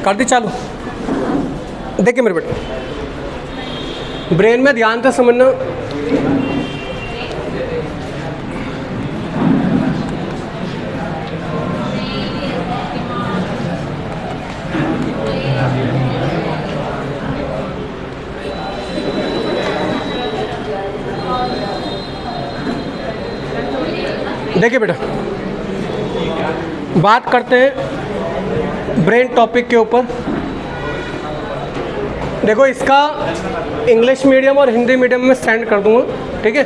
कर दी चालू। देखिए मेरे बेटे, ब्रेन में ध्यान से समझना। देखिए बेटा, बात करते हैं ब्रेन टॉपिक के ऊपर। देखो, इसका इंग्लिश मीडियम और हिंदी मीडियम में सेंड कर दूंगा, ठीक है।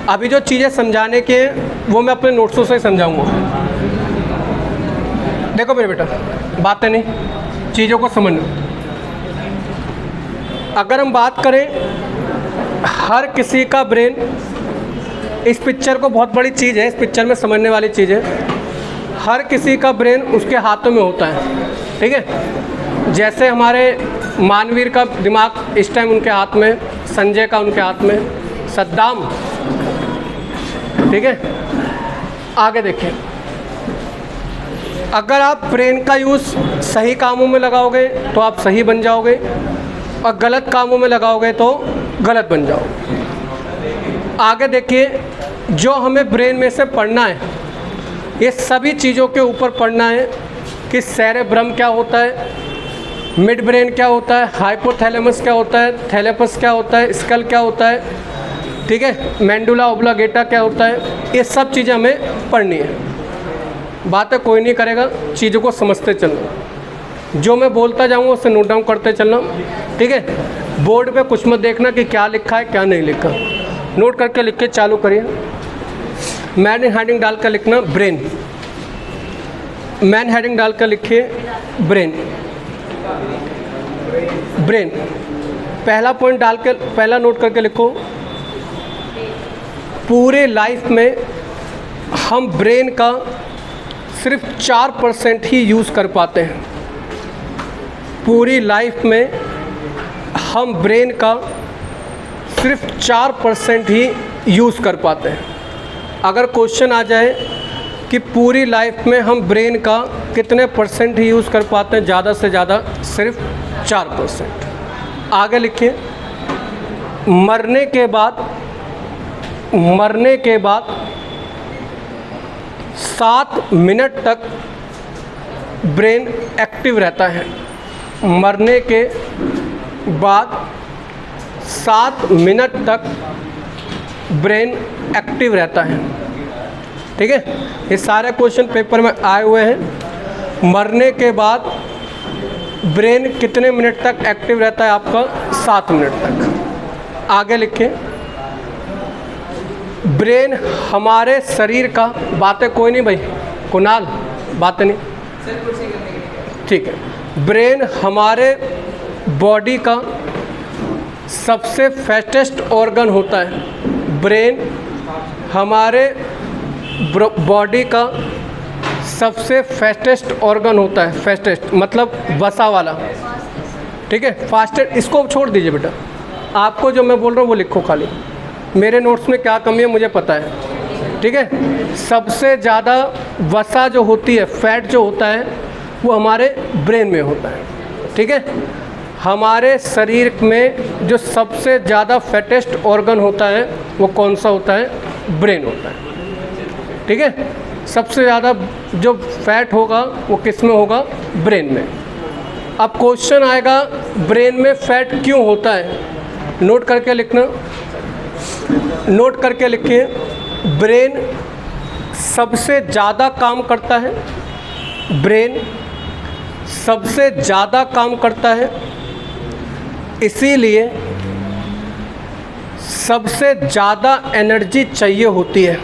अभी जो चीज़ें समझाने के हैं वो मैं अपने नोट्सों से समझाऊंगा। देखो मेरे बेटा, बातें नहीं, चीज़ों को समझना। अगर हम बात करें हर किसी का ब्रेन, इस पिक्चर को बहुत बड़ी चीज़ है, इस पिक्चर में समझने वाली चीज़ है। हर किसी का ब्रेन उसके हाथों में होता है, ठीक है। जैसे हमारे मानवीर का दिमाग इस टाइम उनके हाथ में, संजय का उनके हाथ में, सद्दाम, ठीक है। आगे देखिए, अगर आप ब्रेन का यूज़ सही कामों में लगाओगे तो आप सही बन जाओगे, और गलत कामों में लगाओगे तो गलत बन जाओगे। आगे देखिए, जो हमें ब्रेन में से पढ़ना है, ये सभी चीज़ों के ऊपर पढ़ना है कि सेरेब्रम क्या होता है, मिड ब्रेन क्या होता है, हाइपोथैलेमस क्या होता है, थैलेपस क्या होता है, स्कल क्या होता है, ठीक है, मेंडुला ओब्लांगेटा क्या होता है। ये सब चीज़ें हमें पढ़नी है। बातें कोई नहीं करेगा, चीज़ों को समझते चलना। जो मैं बोलता जाऊँगा उसे नोट डाउन करते चलना, ठीक है। बोर्ड पे कुछ मत देखना कि क्या लिखा है क्या नहीं लिखा, नोट करके लिख के चालू करिए। मैन हेडिंग डाल कर लिखना ब्रेन, मैन हेडिंग डाल कर लिखिए ब्रेन। ब्रेन पहला पॉइंट डाल कर पहला नोट करके लिखो, पूरे लाइफ में हम ब्रेन का सिर्फ 4% ही यूज़ कर पाते हैं। पूरी लाइफ में हम ब्रेन का सिर्फ 4% ही यूज़ कर पाते हैं। अगर क्वेश्चन आ जाए कि पूरी लाइफ में हम ब्रेन का कितने परसेंट ही यूज़ कर पाते हैं, ज़्यादा से ज़्यादा सिर्फ 4%। आगे लिखिए, मरने के बाद 7 मिनट तक ब्रेन एक्टिव रहता है। मरने के बाद 7 मिनट तक ब्रेन एक्टिव रहता है, ठीक है। ये सारे क्वेश्चन पेपर में आए हुए हैं। मरने के बाद ब्रेन कितने मिनट तक एक्टिव रहता है आपका? 7 मिनट तक। आगे लिखें, ब्रेन हमारे शरीर का, बातें कोई नहीं भाई, कुणाल बातें नहीं, ठीक है। ब्रेन हमारे बॉडी का सबसे फास्टेस्ट ऑर्गन होता है। ब्रेन हमारे बॉडी का सबसे फास्टेस्ट ऑर्गन होता है। फास्टेस्ट मतलब वसा वाला, ठीक है। फास्टेस्ट इसको छोड़ दीजिए बेटा, आपको जो मैं बोल रहा हूँ वो लिखो खाली। मेरे नोट्स में क्या कमी है मुझे पता है, ठीक है। सबसे ज़्यादा वसा जो होती है, फैट जो होता है, वो हमारे ब्रेन में होता है, ठीक है। हमारे शरीर में जो सबसे ज़्यादा फैटेस्ट ऑर्गन होता है वो कौन सा होता है? ब्रेन होता है, ठीक है। सबसे ज़्यादा जो फैट होगा वो किस में होगा? ब्रेन में। अब क्वेश्चन आएगा, ब्रेन में फैट क्यों होता है? नोट करके लिखना, नोट करके लिखिए। ब्रेन सबसे ज़्यादा काम करता है, ब्रेन सबसे ज़्यादा काम करता है, इसीलिए सबसे ज़्यादा एनर्जी चाहिए होती है।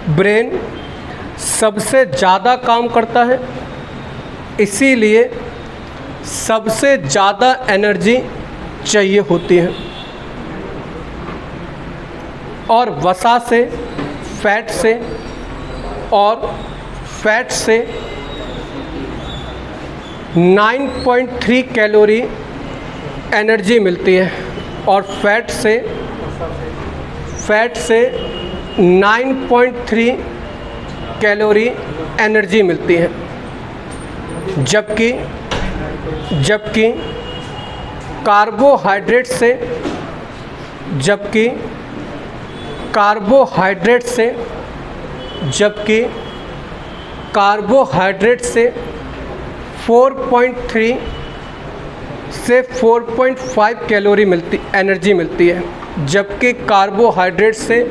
ब्रेन सबसे ज़्यादा काम करता है, इसीलिए सबसे ज़्यादा एनर्जी चाहिए होती है। और वसा से, फैट से, और फैट से 9.3 कैलोरी एनर्जी मिलती है, और फैट से 9.3 कैलोरी एनर्जी मिलती है। जबकि जबकि कार्बोहाइड्रेट से जबकि कार्बोहाइड्रेट से 4.3 से 4.5 कैलोरी एनर्जी मिलती है, जबकि कार्बोहाइड्रेट से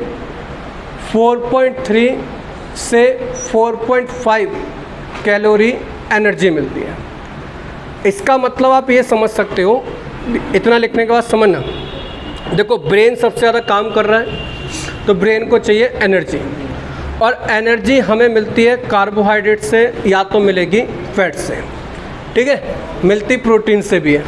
4.3 से 4.5 कैलोरी एनर्जी मिलती है। इसका मतलब आप ये समझ सकते हो, इतना लिखने के बाद समझना। देखो ब्रेन सबसे ज़्यादा काम कर रहा है तो ब्रेन को चाहिए एनर्जी, और एनर्जी हमें मिलती है कार्बोहाइड्रेट से या तो मिलेगी फैट से, ठीक है, मिलती प्रोटीन से भी है।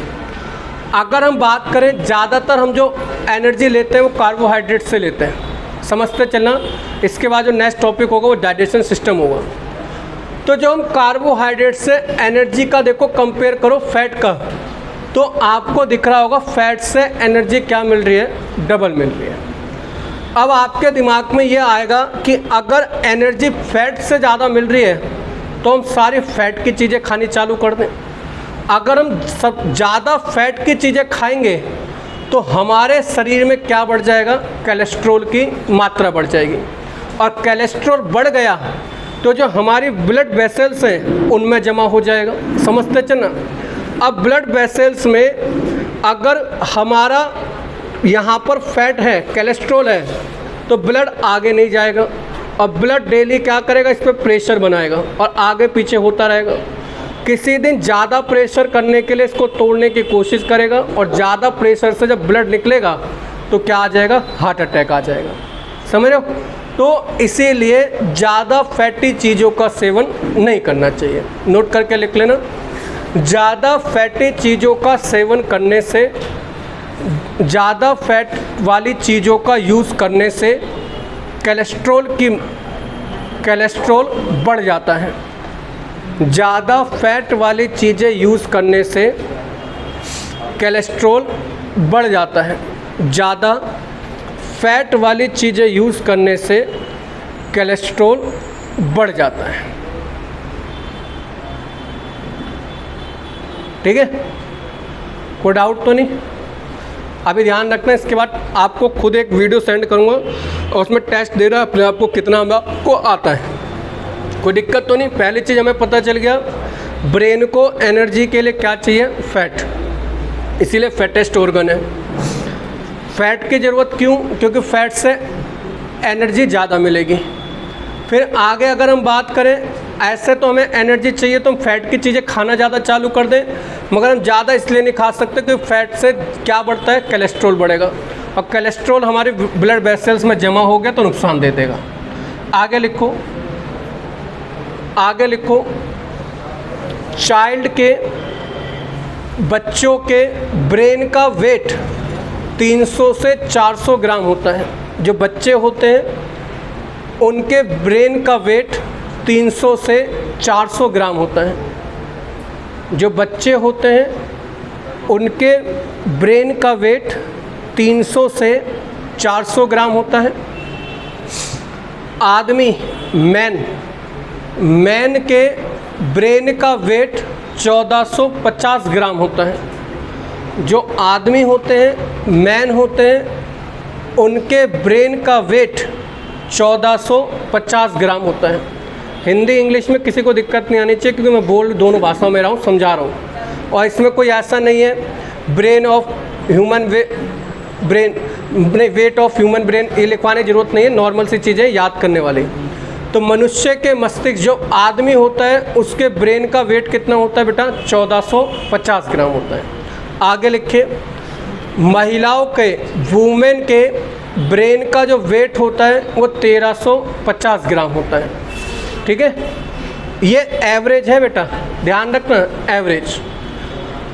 अगर हम बात करें ज़्यादातर हम जो एनर्जी लेते हैं वो कार्बोहाइड्रेट से लेते हैं, समझते चलना। इसके बाद जो नेक्स्ट टॉपिक होगा वो डाइजेशन सिस्टम होगा। तो जो हम कार्बोहाइड्रेट से एनर्जी का देखो कंपेयर करो फैट का, तो आपको दिख रहा होगा फैट से एनर्जी क्या मिल रही है, डबल मिल रही है। अब आपके दिमाग में ये आएगा कि अगर एनर्जी फैट से ज़्यादा मिल रही है तो हम सारी फैट की चीज़ें खानी चालू कर दें। अगर हम सब ज़्यादा फैट की चीज़ें खाएंगे तो हमारे शरीर में क्या बढ़ जाएगा, कोलेस्ट्रॉल की मात्रा बढ़ जाएगी, और कोलेस्ट्रॉल बढ़ गया तो जो हमारी ब्लड वेसल्स हैं उनमें जमा हो जाएगा, समझते चलना। अब ब्लड वेसल्स में अगर हमारा यहाँ पर फैट है, कोलेस्ट्रॉल है, तो ब्लड आगे नहीं जाएगा, और ब्लड डेली क्या करेगा, इस पर प्रेशर बनाएगा और आगे पीछे होता रहेगा। किसी दिन ज़्यादा प्रेशर करने के लिए इसको तोड़ने की कोशिश करेगा, और ज़्यादा प्रेशर से जब ब्लड निकलेगा तो क्या आ जाएगा, हार्ट अटैक आ जाएगा, समझ रहे हो। तो इसीलिए ज़्यादा फैटी चीज़ों का सेवन नहीं करना चाहिए, नोट करके लिख लेना। ज़्यादा फैटी चीज़ों का सेवन करने से, ज़्यादा फैट वाली चीज़ों का यूज़ करने से कोलेस्ट्रॉल बढ़ जाता है। ज़्यादा फैट वाली चीज़ें यूज़ करने से कोलेस्ट्रॉल बढ़ जाता है। ज़्यादा फैट वाली चीज़ें यूज़ करने से कोलेस्ट्रॉल बढ़ जाता है, ठीक है। कोई डाउट तो नहीं? अभी ध्यान रखना, इसके बाद आपको खुद एक वीडियो सेंड करूँगा और उसमें टेस्ट दे रहा है अपने आपको कितना आपको आता है। कोई दिक्कत तो नहीं? पहली चीज़ हमें पता चल गया, ब्रेन को एनर्जी के लिए क्या चाहिए, फैट, इसीलिए फैटेस्ट ऑर्गन है। फैट की ज़रूरत क्यों? क्योंकि फैट से एनर्जी ज़्यादा मिलेगी। फिर आगे अगर हम बात करें, ऐसे तो हमें एनर्जी चाहिए तो हम फैट की चीज़ें खाना ज़्यादा चालू कर दें, मगर हम ज़्यादा इसलिए नहीं खा सकते क्योंकि फैट से क्या बढ़ता है, कोलेस्ट्रॉल बढ़ेगा, और कोलेस्ट्रॉल हमारे ब्लड वेसल्स में जमा हो गया तो नुकसान दे देगा। आगे लिखो, आगे लिखो, चाइल्ड के, बच्चों के ब्रेन का वेट 300 से 400 ग्राम होता है। जो बच्चे होते हैं उनके ब्रेन का वेट 300 से 400 ग्राम होता है। जो बच्चे होते हैं उनके ब्रेन का वेट 300 से 400 ग्राम होता है। आदमी, मैन के ब्रेन का वेट 1450 ग्राम होता है। जो आदमी होते हैं, मैन होते हैं, उनके ब्रेन का वेट 1450 ग्राम होता है। हिंदी इंग्लिश में किसी को दिक्कत नहीं आनी चाहिए क्योंकि मैं बोल दोनों भाषाओं में रहा हूँ, समझा रहा हूँ। और इसमें कोई ऐसा नहीं है brain of human weight of human brain, ये लिखवाने की ज़रूरत नहीं है, नॉर्मल सी चीज़ें याद करने वाली। तो मनुष्य के मस्तिष्क, जो आदमी होता है उसके ब्रेन का वेट कितना होता है बेटा, 1450 ग्राम होता है। आगे लिखिए, महिलाओं के, वुमेन के ब्रेन का जो वेट होता है वो 1350 ग्राम होता है, ठीक है। ये एवरेज है बेटा, ध्यान रखना, एवरेज।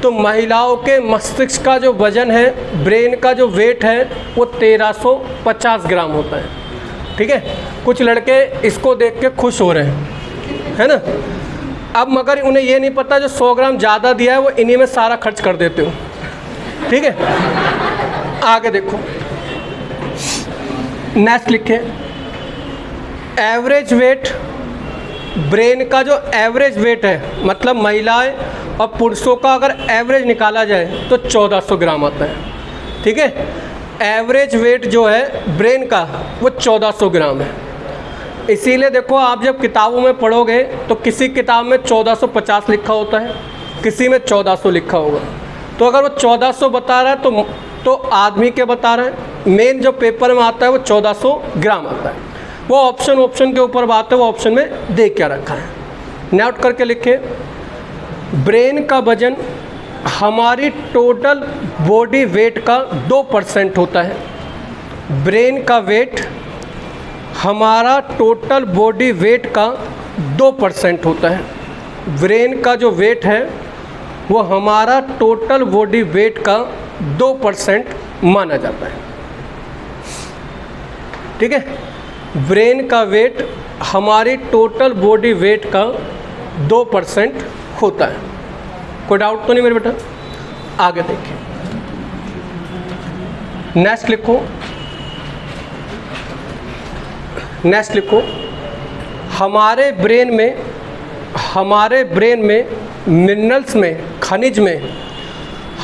तो महिलाओं के मस्तिष्क का जो वजन है, ब्रेन का जो वेट है वो 1350 ग्राम होता है, ठीक है। कुछ लड़के इसको देख के खुश हो रहे हैं, है ना। अब मगर उन्हें ये नहीं पता जो 100 ग्राम ज़्यादा दिया है वो इन्हीं में सारा खर्च कर देते हो, ठीक है। आगे देखो, नेक्स्ट लिखे, एवरेज वेट, ब्रेन का जो एवरेज वेट है, मतलब महिलाएं और पुरुषों का अगर एवरेज निकाला जाए तो 1400 ग्राम आता है। ठीक है, एवरेज वेट जो है ब्रेन का वो 1400 ग्राम है। इसीलिए देखो आप जब किताबों में पढ़ोगे तो किसी किताब में 1450 लिखा होता है, किसी में 1400 लिखा होगा। तो अगर वो 1400 बता रहा है तो आदमी के बता रहा है। मेन जो पेपर में आता है वो 1400 ग्राम आता है। वो ऑप्शन के ऊपर बात है, वो ऑप्शन में दे क्या रखा है, नोट करके लिखे। ब्रेन का वजन हमारी टोटल बॉडी वेट का 2% होता है। ब्रेन का वेट हमारा टोटल बॉडी वेट का 2% होता है। ब्रेन का जो वेट है वो हमारा टोटल बॉडी वेट का 2% माना जाता है। ठीक है, ब्रेन का वेट हमारी टोटल बॉडी वेट का 2% होता है। कोई डाउट तो नहीं मेरे बेटा? आगे देखिए, नेक्स्ट लिखो, नेक्स्ट लिखो। हमारे ब्रेन में मिनरल्स में, खनिज में,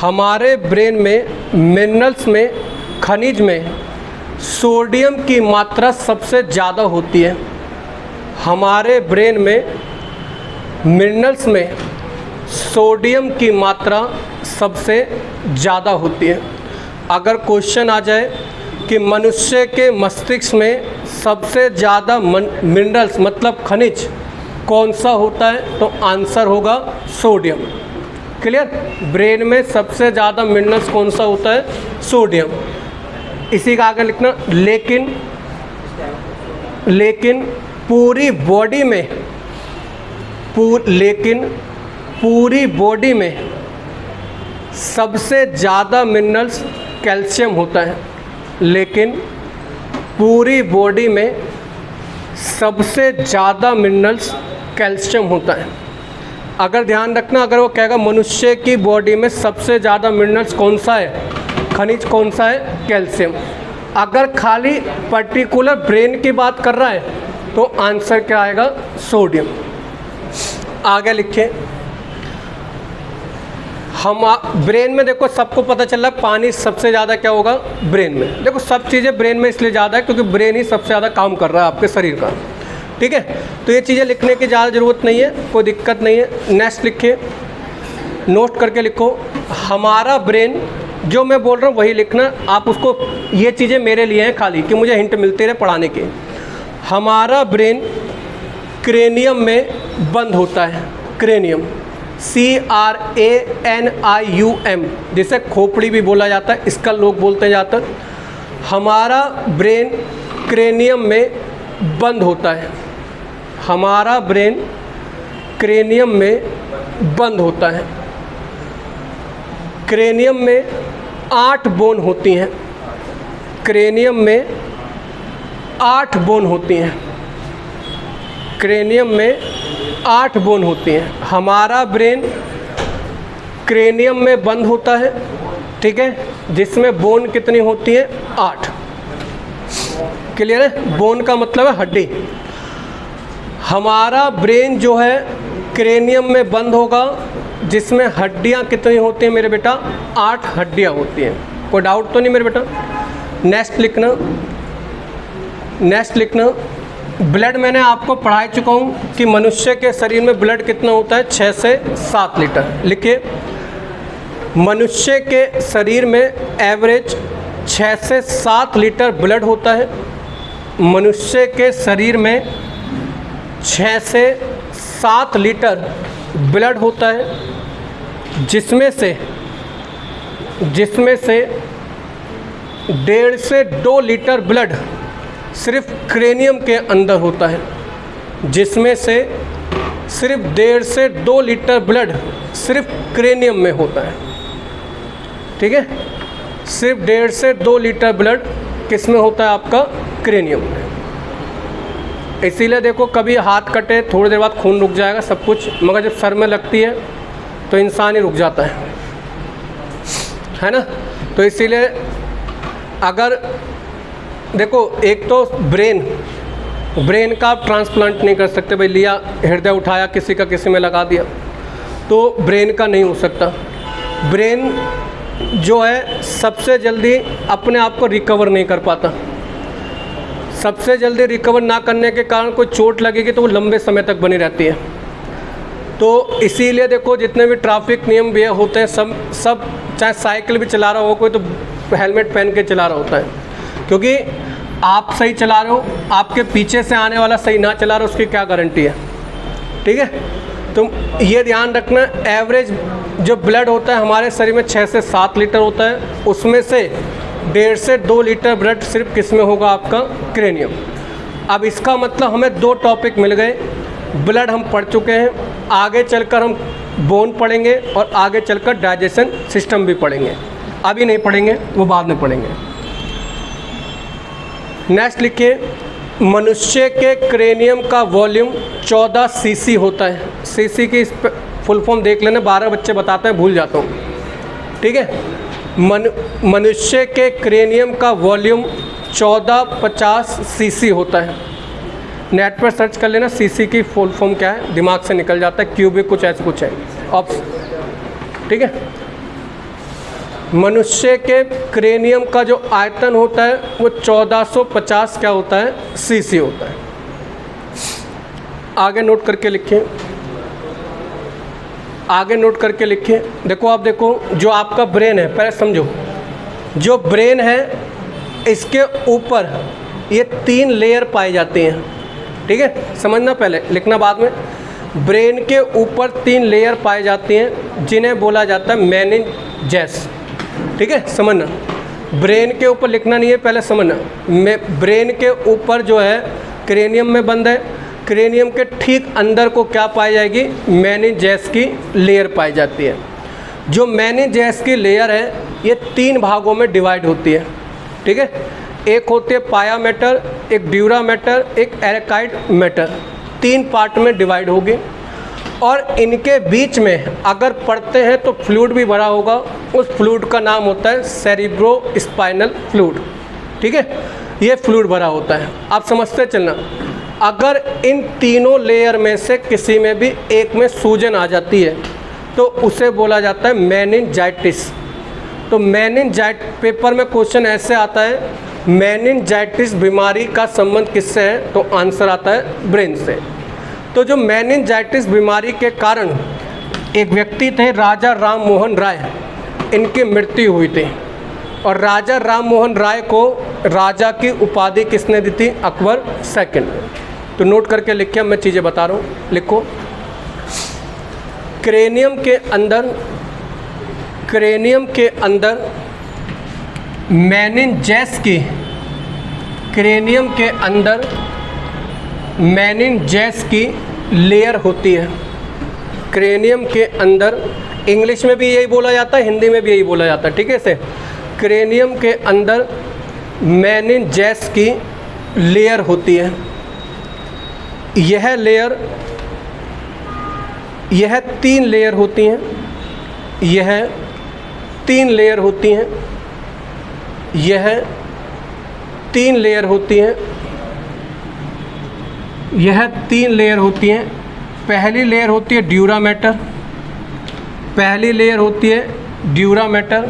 हमारे ब्रेन में मिनरल्स में, खनिज में सोडियम की मात्रा सबसे ज़्यादा होती है। हमारे ब्रेन में मिनरल्स में सोडियम की मात्रा सबसे ज़्यादा होती है। अगर क्वेश्चन आ जाए कि मनुष्य के मस्तिष्क में सबसे ज़्यादा मिनरल्स मतलब खनिज कौन सा होता है, तो आंसर होगा सोडियम। क्लियर? ब्रेन में सबसे ज़्यादा मिनरल्स कौन सा होता है? सोडियम। इसी का आगे लिखना, लेकिन पूरी बॉडी में पूरी बॉडी में सबसे ज़्यादा मिनरल्स कैल्शियम होता है। लेकिन पूरी बॉडी में सबसे ज़्यादा मिनरल्स कैल्शियम होता है। अगर ध्यान रखना, अगर वो कहेगा मनुष्य की बॉडी में सबसे ज़्यादा मिनरल्स कौन सा है, खनिज कौन सा है, कैल्शियम। अगर खाली पर्टिकुलर ब्रेन की बात कर रहा है तो आंसर क्या आएगा? सोडियम। आगे लिखिए, हम ब्रेन में देखो सबको पता चल रहा है पानी सबसे ज़्यादा क्या होगा ब्रेन में। देखो सब चीज़ें ब्रेन में इसलिए ज़्यादा है क्योंकि ब्रेन ही सबसे ज़्यादा काम कर रहा है आपके शरीर का। ठीक है, तो ये चीज़ें लिखने की ज़्यादा ज़रूरत नहीं है, कोई दिक्कत नहीं है। नेक्स्ट लिखिए, नोट करके लिखो। हमारा ब्रेन, जो मैं बोल रहा हूँ वही लिखना, आप उसको, ये चीज़ें मेरे लिए हैं खाली कि मुझे हिंट मिलते रहे पढ़ाने के। हमारा ब्रेन क्रेनियम में बंद होता है। क्रेनियम, CRANIUM, जिसे खोपड़ी भी बोला जाता है, इसका लोग बोलते हैं ज़्यादातर। हमारा ब्रेन क्रेनियम में बंद होता है। हमारा ब्रेन क्रेनियम में बंद होता है। क्रेनियम में 8 बोन होती हैं। क्रेनियम में 8 बोन होती हैं। क्रेनियम में 8 बोन होती हैं। हमारा ब्रेन क्रेनियम में बंद होता है, ठीक है, जिसमें बोन कितनी होती है? 8। क्लियर है? बोन का मतलब है हड्डी। हमारा ब्रेन जो है क्रेनियम में बंद होगा, जिसमें हड्डियाँ कितनी होती हैं मेरे बेटा? 8 हड्डियाँ होती हैं। कोई डाउट तो नहीं मेरे बेटा? नेक्स्ट लिखना, ब्लड मैंने आपको पढ़ा चुका हूँ कि मनुष्य के शरीर में ब्लड कितना होता है? 6 से 7 लीटर। लिखिए, मनुष्य के शरीर में एवरेज 6 से 7 लीटर ब्लड होता है। मनुष्य के शरीर में 6 से 7 लीटर ब्लड होता है, जिसमें से 1.5 से 2 लीटर ब्लड सिर्फ क्रेनियम के अंदर होता है। जिसमें से सिर्फ 1.5 से 2 लीटर ब्लड सिर्फ क्रेनियम में होता है। ठीक है, सिर्फ 1.5 से 2 लीटर ब्लड किस में होता है? आपका क्रेनियम में। इसीलिए देखो, कभी हाथ कटे थोड़ी देर बाद खून रुक जाएगा सब कुछ, मगर जब सर में लगती है तो इंसान ही रुक जाता है ना। तो इसीलिए अगर देखो, एक तो ब्रेन का आप ट्रांसप्लांट नहीं कर सकते भाई, लिया हृदय उठाया किसी का किसी में लगा दिया। तो ब्रेन का नहीं हो सकता। ब्रेन जो है सबसे जल्दी अपने आप को रिकवर नहीं कर पाता। सबसे जल्दी रिकवर ना करने के कारण कोई चोट लगेगी तो वो लंबे समय तक बनी रहती है। तो इसीलिए देखो जितने भी ट्रैफिक नियम भी होते हैं सब चाहे साइकिल भी चला रहा हो कोई तो हेलमेट पहन के चला रहा होता है, क्योंकि आप सही चला रहे हो, आपके पीछे से आने वाला सही ना चला रहा उसकी क्या गारंटी है। ठीक है, तो ये ध्यान रखना, एवरेज जो ब्लड होता है हमारे शरीर में 6 से 7 लीटर होता है, उसमें से 1.5 से 2 लीटर ब्लड सिर्फ किस में होगा, आपका क्रेनियम। अब इसका मतलब हमें 2 टॉपिक मिल गए, ब्लड हम पढ़ चुके हैं, आगे चलकर हम बोन पढ़ेंगे और आगे चलकर डाइजेशन सिस्टम भी पढ़ेंगे। अभी नहीं पढ़ेंगे, वो बाद में पढ़ेंगे। नेक्स्ट लिखिए, मनुष्य के क्रेनियम का वॉल्यूम 14 सीसी होता है। सीसी की फुल फॉर्म देख लेना, 12 बच्चे बताते हैं, भूल जाता हूँ। ठीक है, मनुष्य के क्रेनियम का वॉल्यूम 1450 सीसी होता है। नेट पर सर्च कर लेना सीसी की फुल फॉर्म क्या है, दिमाग से निकल जाता है, क्यूबिक कुछ ऐसे कुछ है ठीक है। मनुष्य के क्रेनियम का जो आयतन होता है वो 1450 क्या होता है, सीसी होता है। आगे नोट करके लिखिए, आगे नोट करके लिखिए। देखो आप देखो, जो आपका ब्रेन है, पहले समझो, जो ब्रेन है इसके ऊपर ये 3 लेयर पाए जाते हैं। ठीक है, समझना, पहले लिखना बाद में। ब्रेन के ऊपर 3 लेयर पाए जाती हैं जिन्हें बोला जाता है मेनिंजेस। ठीक है, समझना, ब्रेन के ऊपर लिखना नहीं है, पहले समझना। ब्रेन के ऊपर जो है क्रेनियम में बंद है, क्रेनियम के ठीक अंदर को क्या पाई जाएगी, मेनिंजेस की लेयर पाई जाती है। जो मेनिंजेस की लेयर है ये 3 भागों में डिवाइड होती है। ठीक है, एक होती है पाया मैटर, एक ड्यूरा मैटर, एक एरेकाइड मैटर, 3 पार्ट में डिवाइड होगी। और इनके बीच में अगर पढ़ते हैं तो फ्लूइड भी भरा होगा, उस फ्लूइड का नाम होता है सेरिब्रो स्पाइनल फ्लूइड। ठीक है, ये फ्लूइड भरा होता है। आप समझते चलना, अगर इन तीनों लेयर में से किसी में भी एक में सूजन आ जाती है तो उसे बोला जाता है मेनिंजाइटिस। तो पेपर में क्वेश्चन ऐसे आता है, मेनिंजाइटिस बीमारी का संबंध किससे है, तो आंसर आता है ब्रेन से। तो जो मेनिंजाइटिस बीमारी के कारण एक व्यक्ति थे राजा राम मोहन राय, इनकी मृत्यु हुई थी। और राजा राम मोहन राय को राजा की उपाधि किसने दी थी, अकबर सेकंड। तो नोट करके लिखिए, मैं चीज़ें बता रहा हूँ, लिखो। क्रेनियम के अंदर मेनिंजेस की, क्रेनियम के अंदर मेनिंजेस की लेयर होती है। क्रेनियम के अंदर, इंग्लिश में भी यही बोला जाता है, हिंदी में भी यही बोला जाता है। ठीक है, से क्रेनियम के अंदर मेनिंजेस की लेयर होती है। यह 3 लेयर होती हैं, यह 3 लेयर होती हैं, यह 3 लेयर होती हैं, यह 3 लेयर होती हैं। पहली लेयर होती है ड्यूरा मैटर, पहली लेयर होती है ड्यूरा मैटर,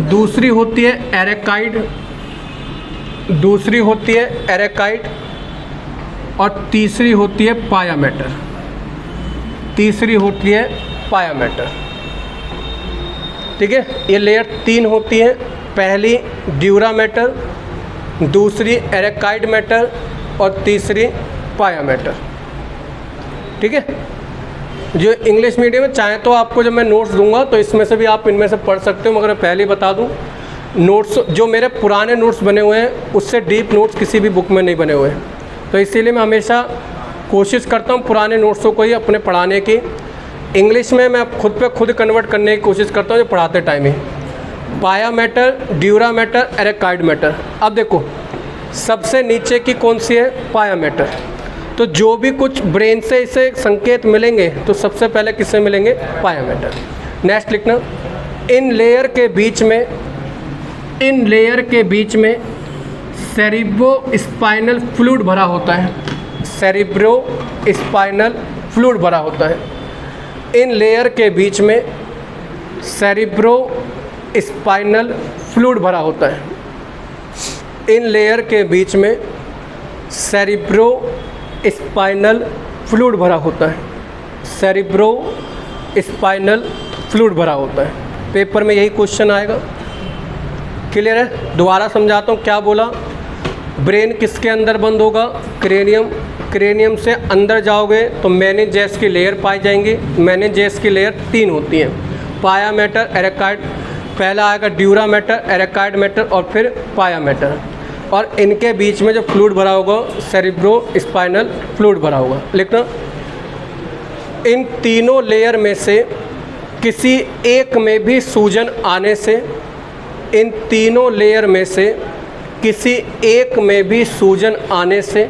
दूसरी होती है एरेकाइड, दूसरी होती है एरेकाइड, और तीसरी होती है पाया मैटर, तीसरी होती है पाया मैटर। ठीक है, ये लेयर 3 होती है, पहली ड्यूरा मैटर, दूसरी एरेकाइड मैटर और तीसरी पाया मैटर। ठीक है, जो इंग्लिश मीडियम में चाहे तो आपको जब मैं नोट्स दूंगा तो इसमें से भी आप इनमें से पढ़ सकते हो, मगर पहले बता दूं, नोट्स जो मेरे पुराने नोट्स बने हुए हैं उससे डीप नोट्स किसी भी बुक में नहीं बने हुए हैं। तो इसीलिए मैं हमेशा कोशिश करता हूँ पुराने नोट्सों को ही अपने पढ़ाने की। इंग्लिश में मैं खुद पे खुद कन्वर्ट करने की कोशिश करता हूँ जो पढ़ाते टाइम ही। पाया मैटर, ड्यूरा मैटर, एरेकाइड मैटर। अब देखो सबसे नीचे की कौन सी है, पाया मैटर। तो जो भी कुछ ब्रेन से इसे संकेत मिलेंगे तो सबसे पहले किससे मिलेंगे, पाया मैटर। नेक्स्ट लिखना, इन लेयर के बीच में सेरिब्रो स्पाइनल फ्लूइड भरा होता है, सेरिब्रो स्पाइनल फ्लूइड भरा होता है। इन लेयर के बीच में सेरिब्रो स्पाइनल फ्लूइड भरा होता है। इन लेयर के बीच में सेरिब्रो स्पाइनल फ्लूइड भरा होता है। सेरिब्रो स्पाइनल फ्लूइड भरा होता है। पेपर में यही क्वेश्चन आएगा। क्लियर है? दोबारा समझाता हूँ क्या बोला। ब्रेन किसके अंदर बंद होगा? क्रेनियम। क्रेनियम से अंदर जाओगे तो मेनिंजेस की लेयर पाई जाएंगी। मेनिंजेस की लेयर 3 होती हैं, पाया मैटर, एरेकाइड। पहला आएगा ड्यूरा मैटर, एरेकाइड मैटर और फिर पाया मैटर। और इनके बीच में जो फ्लूइड भरा होगा सेरिब्रो स्पाइनल फ्लूइड भरा होगा। लिखना, इन तीनों लेयर में से किसी एक में भी सूजन आने से, इन तीनों लेयर में से किसी एक में भी सूजन आने से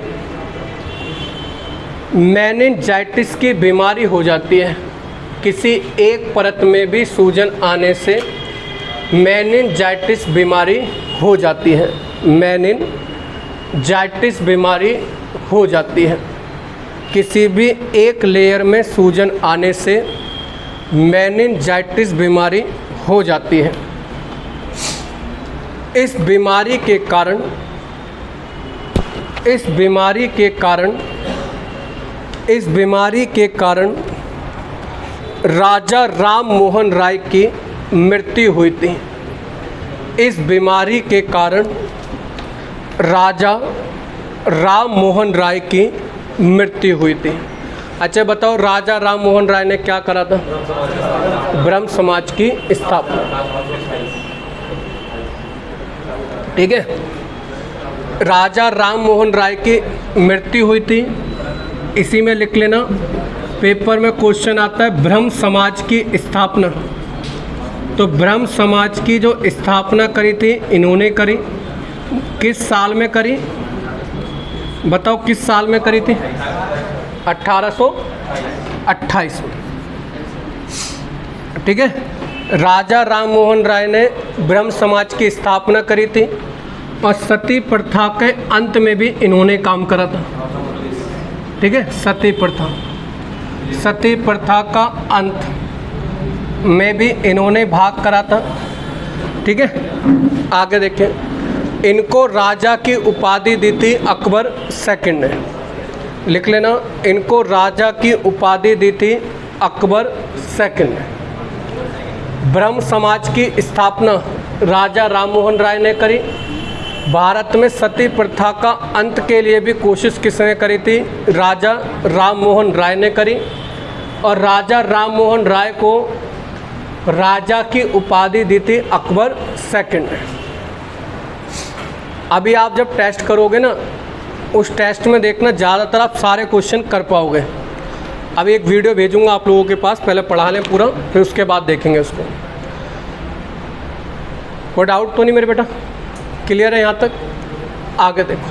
मेनिंजाइटिस की बीमारी हो जाती है। किसी एक परत में भी सूजन आने से मेनिंजाइटिस बीमारी हो जाती है। मेनिंजाइटिस बीमारी हो जाती है। किसी भी एक लेयर में सूजन आने से मेनिंजाइटिस बीमारी हो जाती है। इस बीमारी के कारण राजा राम मोहन राय की मृत्यु हुई थी। इस बीमारी के कारण राजा राम मोहन राय की मृत्यु हुई थी। अच्छा बताओ, राजा राम मोहन राय ने क्या करा था? ब्रह्म समाज की स्थापना। ठीक है, राजा राम मोहन राय की मृत्यु हुई थी। इसी में लिख लेना, पेपर में क्वेश्चन आता है ब्रह्म समाज की स्थापना। तो ब्रह्म समाज की जो स्थापना करी थी इन्होंने करी। किस साल में करी? बताओ किस साल में करी थी? 1828 में। ठीक है, राजा राम मोहन राय ने ब्रह्म समाज की स्थापना करी थी और सती प्रथा के अंत में भी इन्होंने काम करा था। ठीक है, सती प्रथा का अंत में भी इन्होंने भाग करा था। ठीक है, आगे देखें, इनको राजा की उपाधि दी थी अकबर सेकंड ने। लिख लेना, इनको राजा की उपाधि दी थी अकबर सेकंड ने। ब्रह्म समाज की स्थापना राजा राम मोहन राय ने करी। भारत में सती प्रथा का अंत के लिए भी कोशिश किसने करी थी? राजा राम मोहन राय ने करी। और राजा राम मोहन राय को राजा की उपाधि दी थी अकबर सेकंड ने। अभी आप जब टेस्ट करोगे ना, उस टेस्ट में देखना ज़्यादातर आप सारे क्वेश्चन कर पाओगे। अभी एक वीडियो भेजूंगा आप लोगों के पास, पहले पढ़ा लें पूरा, फिर उसके बाद देखेंगे उसको। कोई डाउट तो नहीं मेरे बेटा? क्लियर है यहाँ तक? आगे देखो,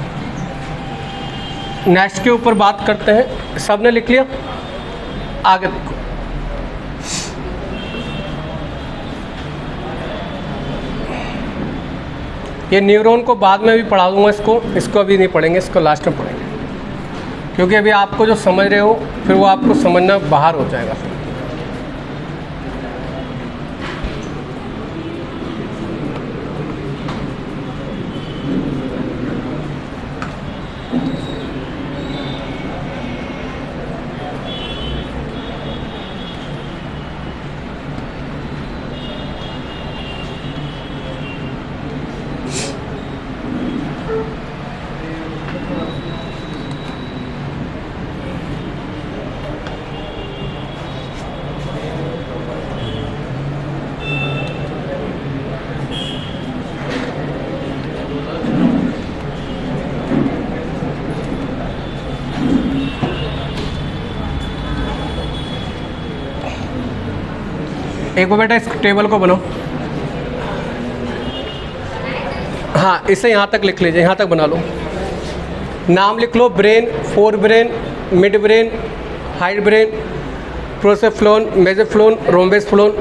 नेक्स्ट के ऊपर बात करते हैं। सबने लिख लिया? आगे देखो, ये न्यूरॉन को बाद में भी पढ़ा दूंगा। इसको अभी नहीं पढ़ेंगे, इसको लास्ट में पढ़ेंगे, क्योंकि अभी आपको जो समझ रहे हो फिर वो आपको समझना बाहर हो जाएगा। एक बार बेटा इस टेबल को बनाओ। हाँ, इसे यहाँ तक लिख लीजिए, यहाँ तक बना लो। नाम लिख लो, brain, fore brain, mid brain, hind brain, prosencephalon, mesencephalon, rhombencephalon,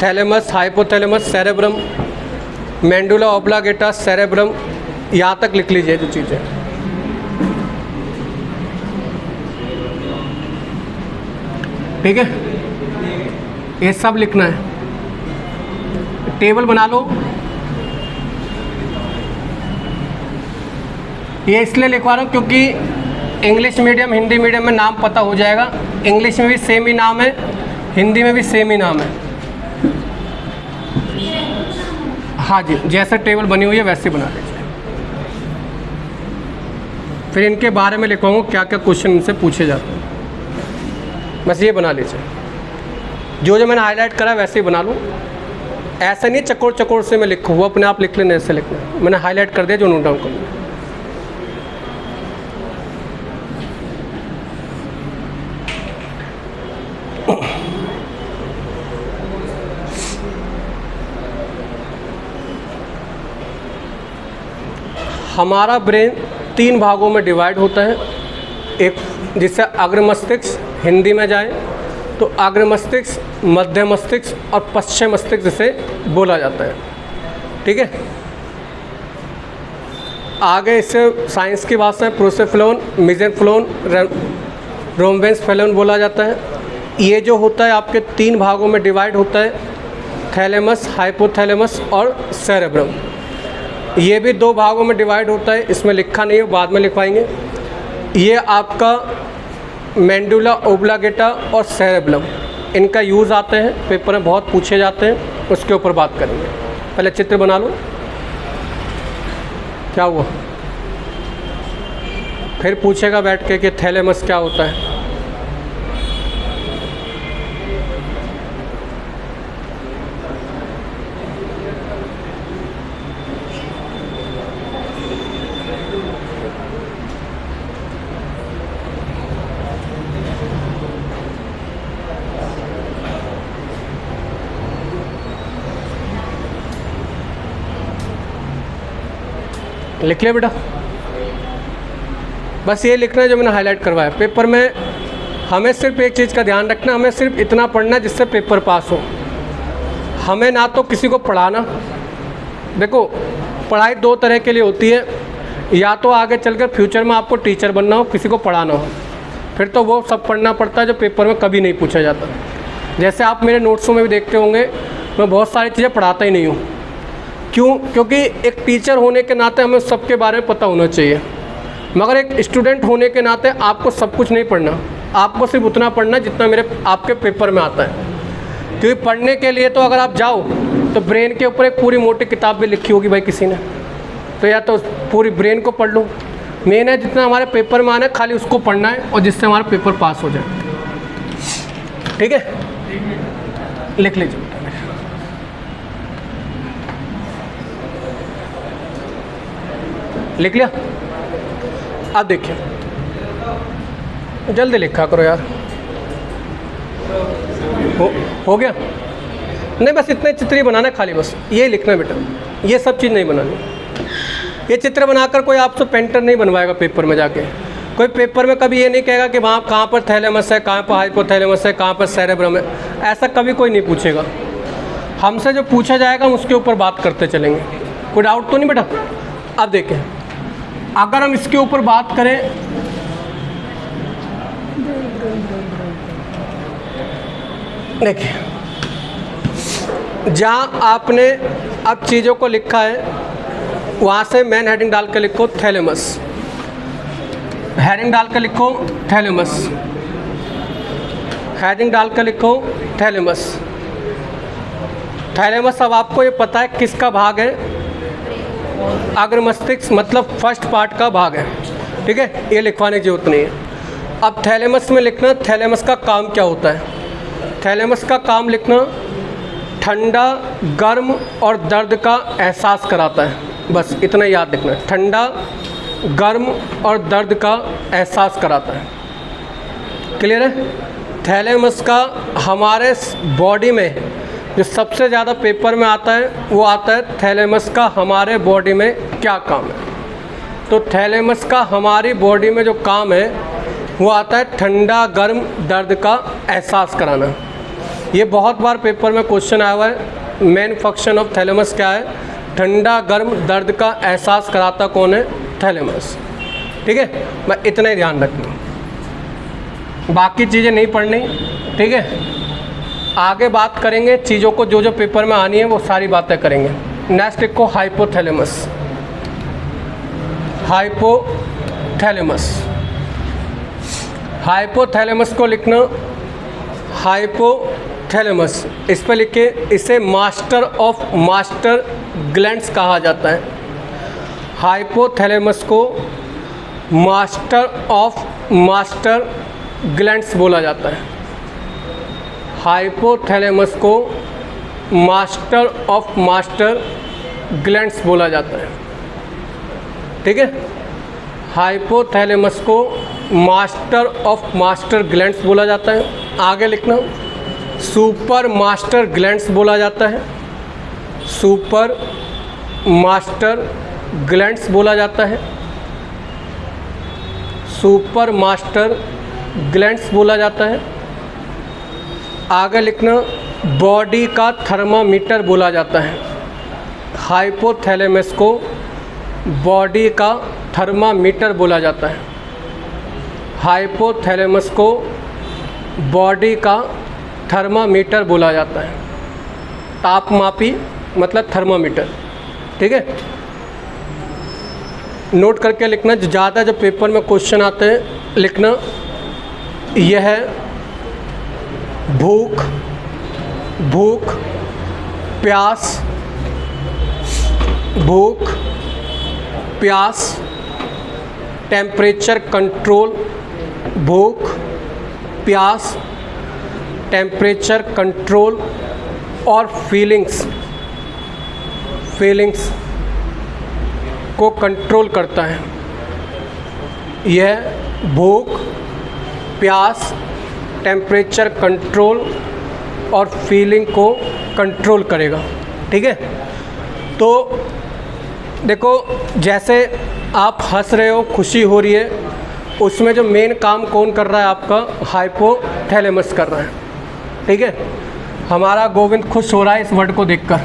thalamus, hypothalamus, cerebrum, medulla oblongata, cerebrum. यहाँ तक लिख लीजिए जो चीज़ें। ठीक है, ये सब लिखना है, टेबल बना लो। ये इसलिए लिखवा रहा हूँ क्योंकि इंग्लिश मीडियम हिंदी मीडियम में नाम पता हो जाएगा। इंग्लिश में भी सेम ही नाम है, हिंदी में भी सेम ही नाम है। हाँ जी, जैसे टेबल बनी हुई है वैसे बना लीजिए। फिर इनके बारे में लिखवाऊँगा क्या क्या क्वेश्चन इनसे पूछे जाते हैं, बस ये बना लीजिए। जो मैंने हाईलाइट करा वैसे ही बना लूँ, ऐसा नहीं चकोर चकोर से मैं लिखूँ, वो अपने आप लिख लेना, ऐसे लिखना। मैंने हाईलाइट कर दिया जो नोट डाउन कर लिया। हमारा ब्रेन 3 भागों में डिवाइड होता है। एक जिससे अग्र मस्तिष्क हिंदी में जाए तो अग्र मस्तिष्क, मध्य मस्तिष्क और पश्चिम मस्तिष्क जिसे बोला जाता है। ठीक है, आगे इससे साइंस की भाषा में प्रोसेफ्लोन, मेसेंफ्लोन, रोम्बेंसफेलोन बोला जाता है। ये जो होता है आपके 3 भागों में डिवाइड होता है, थैलेमस, हाइपोथैलेमस और सेरेब्रम। ये भी 2 भागों में डिवाइड होता है, इसमें लिखा नहीं है, बाद में लिखवाएंगे। ये आपका मेंडुला ओब्लांगेटा और सेरेब्रम, इनका यूज़ आते हैं, पेपर में बहुत पूछे जाते हैं, उसके ऊपर बात करेंगे। पहले चित्र बना लो। क्या हुआ? फिर पूछेगा बैठ के कि थैलेमस क्या होता है। लिख लिया बेटा? बस ये लिखना है जो मैंने हाईलाइट करवाया। पेपर में हमें सिर्फ एक चीज़ का ध्यान रखना, हमें सिर्फ इतना पढ़ना है जिससे पेपर पास हो। हमें ना तो किसी को पढ़ाना, देखो पढ़ाई 2 तरह के लिए होती है, या तो आगे चलकर फ्यूचर में आपको टीचर बनना हो, किसी को पढ़ाना हो, फिर तो वो सब पढ़ना पड़ता है जो पेपर में कभी नहीं पूछा जाता। जैसे आप मेरे नोट्सों में भी देखते होंगे, मैं बहुत सारी चीज़ें पढ़ाता ही नहीं हूँ। क्यों? क्योंकि एक टीचर होने के नाते हमें सबके बारे में पता होना चाहिए, मगर एक स्टूडेंट होने के नाते आपको सब कुछ नहीं पढ़ना, आपको सिर्फ उतना पढ़ना जितना मेरे आपके पेपर में आता है। क्योंकि पढ़ने के लिए तो अगर आप जाओ तो ब्रेन के ऊपर एक पूरी मोटी किताब भी लिखी होगी भाई किसी ने, तो या तो पूरी ब्रेन को पढ़ लो। मेन है जितना हमारे पेपर में आना है खाली उसको पढ़ना है, और जिससे हमारा पेपर पास हो जाए। ठीक है, लिख लीजिए। लिख लिया? अब देखिए, जल्दी लिखा करो यार। हो गया? नहीं, बस इतने चित्र ही बनाना खाली, बस ये लिखना बेटा, ये सब चीज़ नहीं बनानी। ये चित्र बनाकर कोई आपसे पेंटर नहीं बनवाएगा पेपर में जाके। कोई पेपर में कभी ये नहीं कहेगा कि वहाँ कहाँ पर थैलेमस है, कहाँ पर हाइपोथैलेमस है, कहाँ पर सेरेब्रम है, ऐसा कभी कोई नहीं पूछेगा। हमसे जो पूछा जाएगा हम उसके ऊपर बात करते चलेंगे। कोई डाउट तो नहीं बेटा? अब देखें, अगर हम इसके ऊपर बात करें, देखिए जहाँ आपने अब चीज़ों को लिखा है वहाँ से मेन हेडिंग डाल के लिखो थैलेमस, हेडिंग डाल के लिखो थैलेमस, हेडिंग डाल के लिखो थैलेमस। थैलेमस अब आपको ये पता है किसका भाग है? अग्र मस्तिष्क, मतलब फर्स्ट पार्ट का भाग है। ठीक है, ये लिखवाने की जरूरत नहीं है। अब थैलेमस में लिखना थैलेमस का काम क्या होता है। थैलेमस का काम लिखना ठंडा, गर्म और दर्द का एहसास कराता है, बस इतना याद रखना। ठंडा, गर्म और दर्द का एहसास कराता है। क्लियर है? थैलेमस का हमारे बॉडी में जो सबसे ज़्यादा पेपर में आता है वो आता है थैलेमस का हमारे बॉडी में क्या काम है। तो थैलेमस का हमारी बॉडी में जो काम है वो आता है ठंडा, गर्म, दर्द का एहसास कराना। ये बहुत बार पेपर में क्वेश्चन आया हुआ है। मेन फंक्शन ऑफ थैलेमस क्या है? ठंडा, गर्म, दर्द का एहसास कराता कौन है? थैलेमस। ठीक है, मैं इतना ही ध्यान रखना, बाकी चीज़ें नहीं पढ़नी। ठीक है, आगे बात करेंगे चीज़ों को, जो जो पेपर में आनी है वो सारी बातें करेंगे। नेक्स्ट लिखो हाइपोथैलेमस। हाइपोथैलेमस, हाइपोथैलेमस को लिखना हाइपोथैलेमस, इस पर लिखे इसे मास्टर ऑफ मास्टर ग्लैंड्स कहा जाता है। हाइपोथैलेमस को मास्टर ऑफ मास्टर ग्लैंड्स बोला जाता है। हाइपोथैलेमस को मास्टर ऑफ मास्टर ग्लैंड्स बोला जाता है। ठीक है, हाइपोथैलेमस को मास्टर ऑफ मास्टर ग्लैंड्स बोला जाता है। आगे लिखना सुपर मास्टर ग्लैंड्स बोला जाता है। सुपर मास्टर ग्लैंड्स बोला जाता है। सुपर मास्टर ग्लैंड्स बोला जाता है। आगे लिखना बॉडी का थर्मामीटर बोला जाता है। हाइपोथैलेमस को बॉडी का थर्मामीटर बोला जाता है। हाइपोथैलेमस को बॉडी का थर्मामीटर बोला जाता है। तापमापी मतलब थर्मामीटर। ठीक है, नोट करके लिखना, जो ज़्यादा जब पेपर में क्वेश्चन आते हैं लिखना, यह है भूख, भूख, प्यास, भूख, प्यास, टेम्परेचर कंट्रोल, भूख, प्यास, टेम्परेचर कंट्रोल और फीलिंग्स, फीलिंग्स को कंट्रोल करता है। यह भूख, प्यास, टेम्परेचर कंट्रोल और फीलिंग को कंट्रोल करेगा। ठीक है, तो देखो जैसे आप हंस रहे हो, खुशी हो रही है, उसमें जो मेन काम कौन कर रहा है? आपका हाइपोथैलेमस कर रहा है। ठीक है, हमारा गोविंद खुश हो रहा है इस वर्ड को देखकर,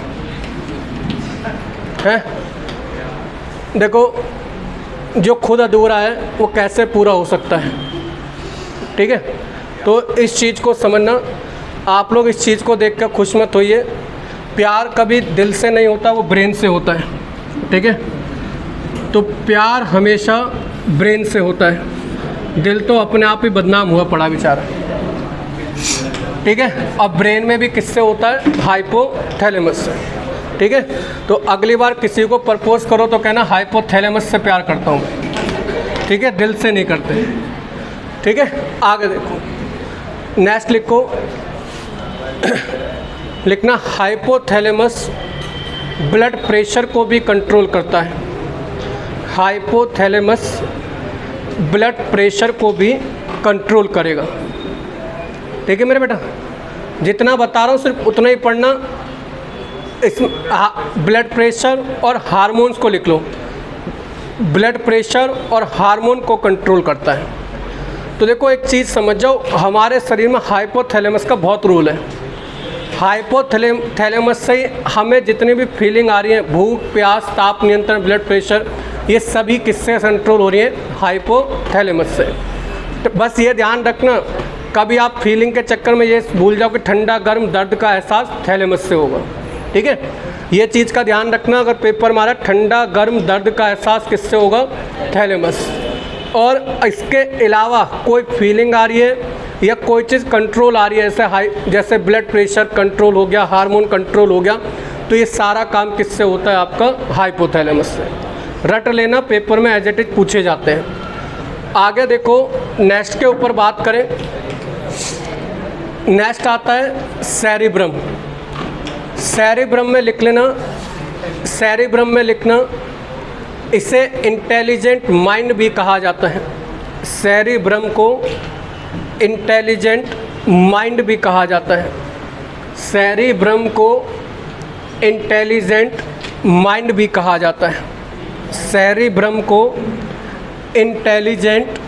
है। देखो जो खुद अधूरा है वो कैसे पूरा हो सकता है। ठीक है, तो इस चीज़ को समझना, आप लोग इस चीज़ को देखकर खुश मत होइए। प्यार कभी दिल से नहीं होता, वो ब्रेन से होता है। ठीक है, तो प्यार हमेशा ब्रेन से होता है, दिल तो अपने आप ही बदनाम हुआ पड़ा बेचारा। ठीक है, अब ब्रेन में भी किससे होता है? हाइपोथैलेमस से। ठीक है, तो अगली बार किसी को प्रपोज करो तो कहना हाइपोथैलेमस से प्यार करता हूँ। ठीक है, दिल से नहीं करते। ठीक है, आगे देखो, नेक्स्ट लिखो, लिखना हाइपोथैलेमस ब्लड प्रेशर को भी कंट्रोल करता है। हाइपोथैलेमस ब्लड प्रेशर को भी कंट्रोल करेगा। ठीक है मेरे बेटा, जितना बता रहा हूँ सिर्फ उतना ही पढ़ना। इस ब्लड प्रेशर और हार्मोन्स को लिख लो। ब्लड प्रेशर और हार्मोन को कंट्रोल करता है। तो देखो एक चीज़ समझ जाओ, हमारे शरीर में हाइपोथैलेमस का बहुत रोल है। हाइपोथैलेमस से हमें जितनी भी फीलिंग आ रही है, भूख, प्यास, ताप नियंत्रण, ब्लड प्रेशर, ये सभी किससे कंट्रोल हो रही है? हाइपोथैलेमस से। तो बस ये ध्यान रखना, कभी आप फीलिंग के चक्कर में ये भूल जाओ कि ठंडा गर्म दर्द का एहसास थैलेमस से होगा। ठीक है, ये चीज़ का ध्यान रखना। अगर पेपर मारा ठंडा गर्म दर्द का एहसास किससे होगा? थैलेमस। और इसके अलावा कोई फीलिंग आ रही है या कोई चीज़ कंट्रोल आ रही है, जैसे ब्लड प्रेशर कंट्रोल हो गया, हार्मोन कंट्रोल हो गया, तो ये सारा काम किससे होता है? आपका हाइपोथैलेमस से। रट लेना, पेपर में एज इट इज पूछे जाते हैं। आगे देखो, नेक्स्ट के ऊपर बात करें, नेक्स्ट आता है सेरिब्रम। सेरिब्रम में लिख लेना, सेरिब्रम में लिखना, इसे इंटेलिजेंट माइंड भी कहा जाता है। सेरिब्रम को इंटेलिजेंट माइंड भी कहा जाता है। सेरिब्रम को इंटेलिजेंट माइंड भी कहा जाता है। सेरिब्रम को इंटेलिजेंट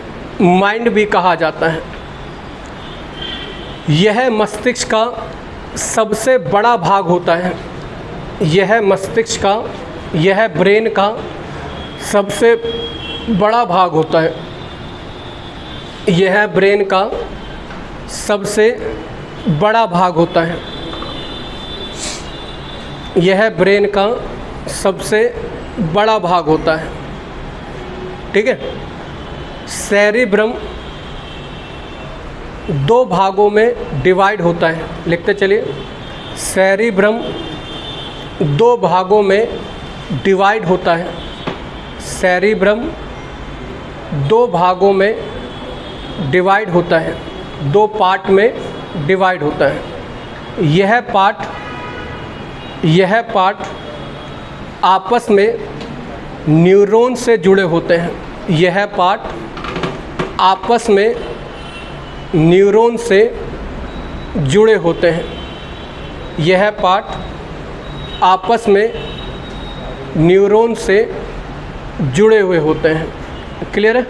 माइंड भी कहा जाता है। यह मस्तिष्क का सबसे बड़ा भाग होता है। यह मस्तिष्क का, यह ब्रेन का सबसे बड़ा भाग होता है। यह ब्रेन का सबसे बड़ा भाग होता है। यह ब्रेन का सबसे बड़ा भाग होता है, ठीक है। सेरिब्रम 2 भागों में डिवाइड होता है, लिखते चलिए। सेरिब्रम 2 भागों में डिवाइड होता है। सेरिब्रम 2 भागों में डिवाइड होता है, 2 पार्ट में डिवाइड होता है। यह पार्ट आपस में न्यूरॉन से जुड़े होते हैं। यह पार्ट आपस में न्यूरॉन से जुड़े होते हैं। यह पार्ट आपस में न्यूरॉन से जुड़े हुए होते हैं। क्लियर है?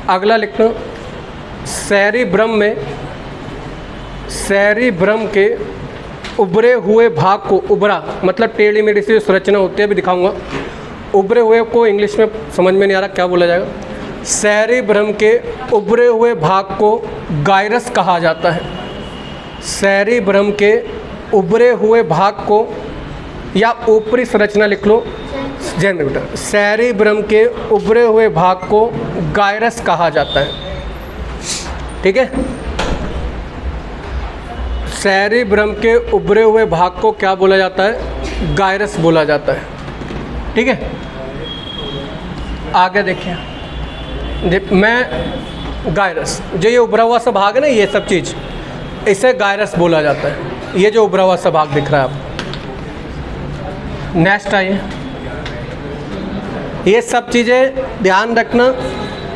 अगला लिखना, सेरिब्रम के उभरे हुए भाग को, उभरा मतलब टेढ़ी मेढ़ी सी संरचना होती है, अभी दिखाऊंगा। उभरे हुए को इंग्लिश में समझ में नहीं आ रहा क्या बोला जाएगा। सेरिब्रम के उभरे हुए भाग को गायरस कहा जाता है। सेरिब्रम के उभरे हुए भाग को, या ऊपरी संरचना लिख लो, जैन में बेटा, सेरिब्रम के उभरे हुए भाग को गायरस कहा जाता है, ठीक है। सेरिब्रम के उभरे हुए भाग को क्या बोला जाता है? गायरस बोला जाता है, ठीक है। आगे देखिए, मैं गायरस, जो ये उभरा हुआ सा भाग है ना, ये सब चीज़, इसे गायरस बोला जाता है। ये जो उभरा हुआ सा भाग दिख रहा है आपको। नेक्स्ट आइए, ये सब चीज़ें ध्यान रखना,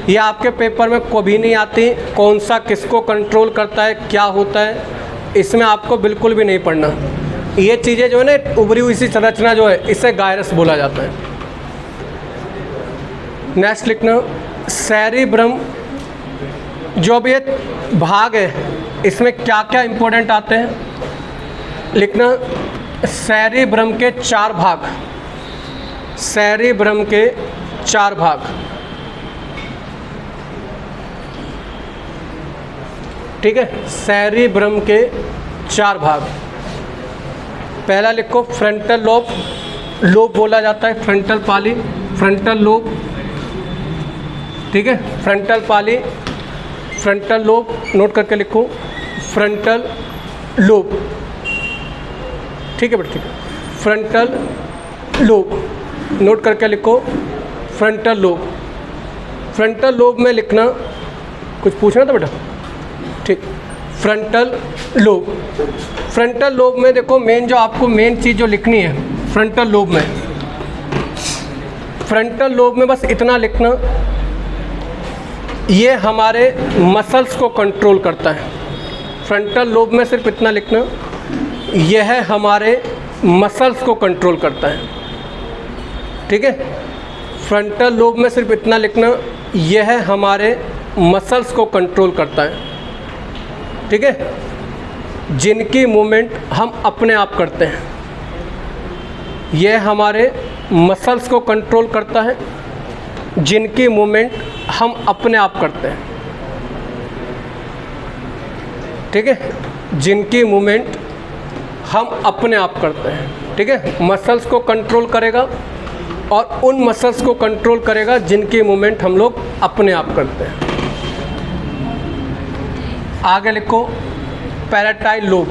ये आपके पेपर में कभी नहीं आती। कौन सा किसको कंट्रोल करता है, क्या होता है, इसमें आपको बिल्कुल भी नहीं पढ़ना। ये चीज़ें जो है ना, उभरी हुई सी संरचना जो है, इसे गायरस बोला जाता है। नेक्स्ट लिखना, सेरिब्रम जो अब ये भाग है, इसमें क्या क्या इंपॉर्टेंट आते हैं लिखना। सेरिब्रम के 4 भाग, सेरिब्रम के 4 भाग, ठीक है। सेरिब्रम के 4 भाग, पहला लिखो फ्रंटल लोब, लोब बोला जाता है, फ्रंटल पाली, फ्रंटल लोब, ठीक है। फ्रंटल पाली, फ्रंटल लोब, नोट करके लिखो, फ्रंटल लोब, ठीक है बेटा, ठीक है। फ्रंटल लोब नोट करके लिखो, फ्रंटल लोब। फ्रंटल लोब में लिखना, कुछ पूछना था बेटा, ठीक। फ्रंटल लोब, फ्रंटल लोब में देखो मेन जो आपको मेन चीज़ जो लिखनी है फ्रंटल लोब में, फ्रंटल लोब में बस इतना लिखना, ये हमारे मसल्स को कंट्रोल करता है। फ्रंटल लोब में सिर्फ इतना लिखना, यह हमारे मसल्स को कंट्रोल करता है, ठीक है। फ्रंटल लोब में सिर्फ इतना लिखना, यह हमारे मसल्स को कंट्रोल करता है, ठीक है, जिनकी मूवमेंट हम अपने आप करते हैं। यह हमारे मसल्स को कंट्रोल करता है, जिनकी मूवमेंट हम अपने आप करते हैं, ठीक है, जिनकी मूवमेंट हम अपने आप करते हैं, ठीक है। मसल्स को कंट्रोल करेगा और उन मसल्स को कंट्रोल करेगा जिनकी मूवमेंट हम लोग अपने आप करते हैं। आगे लिखो पैराटाइल लोब,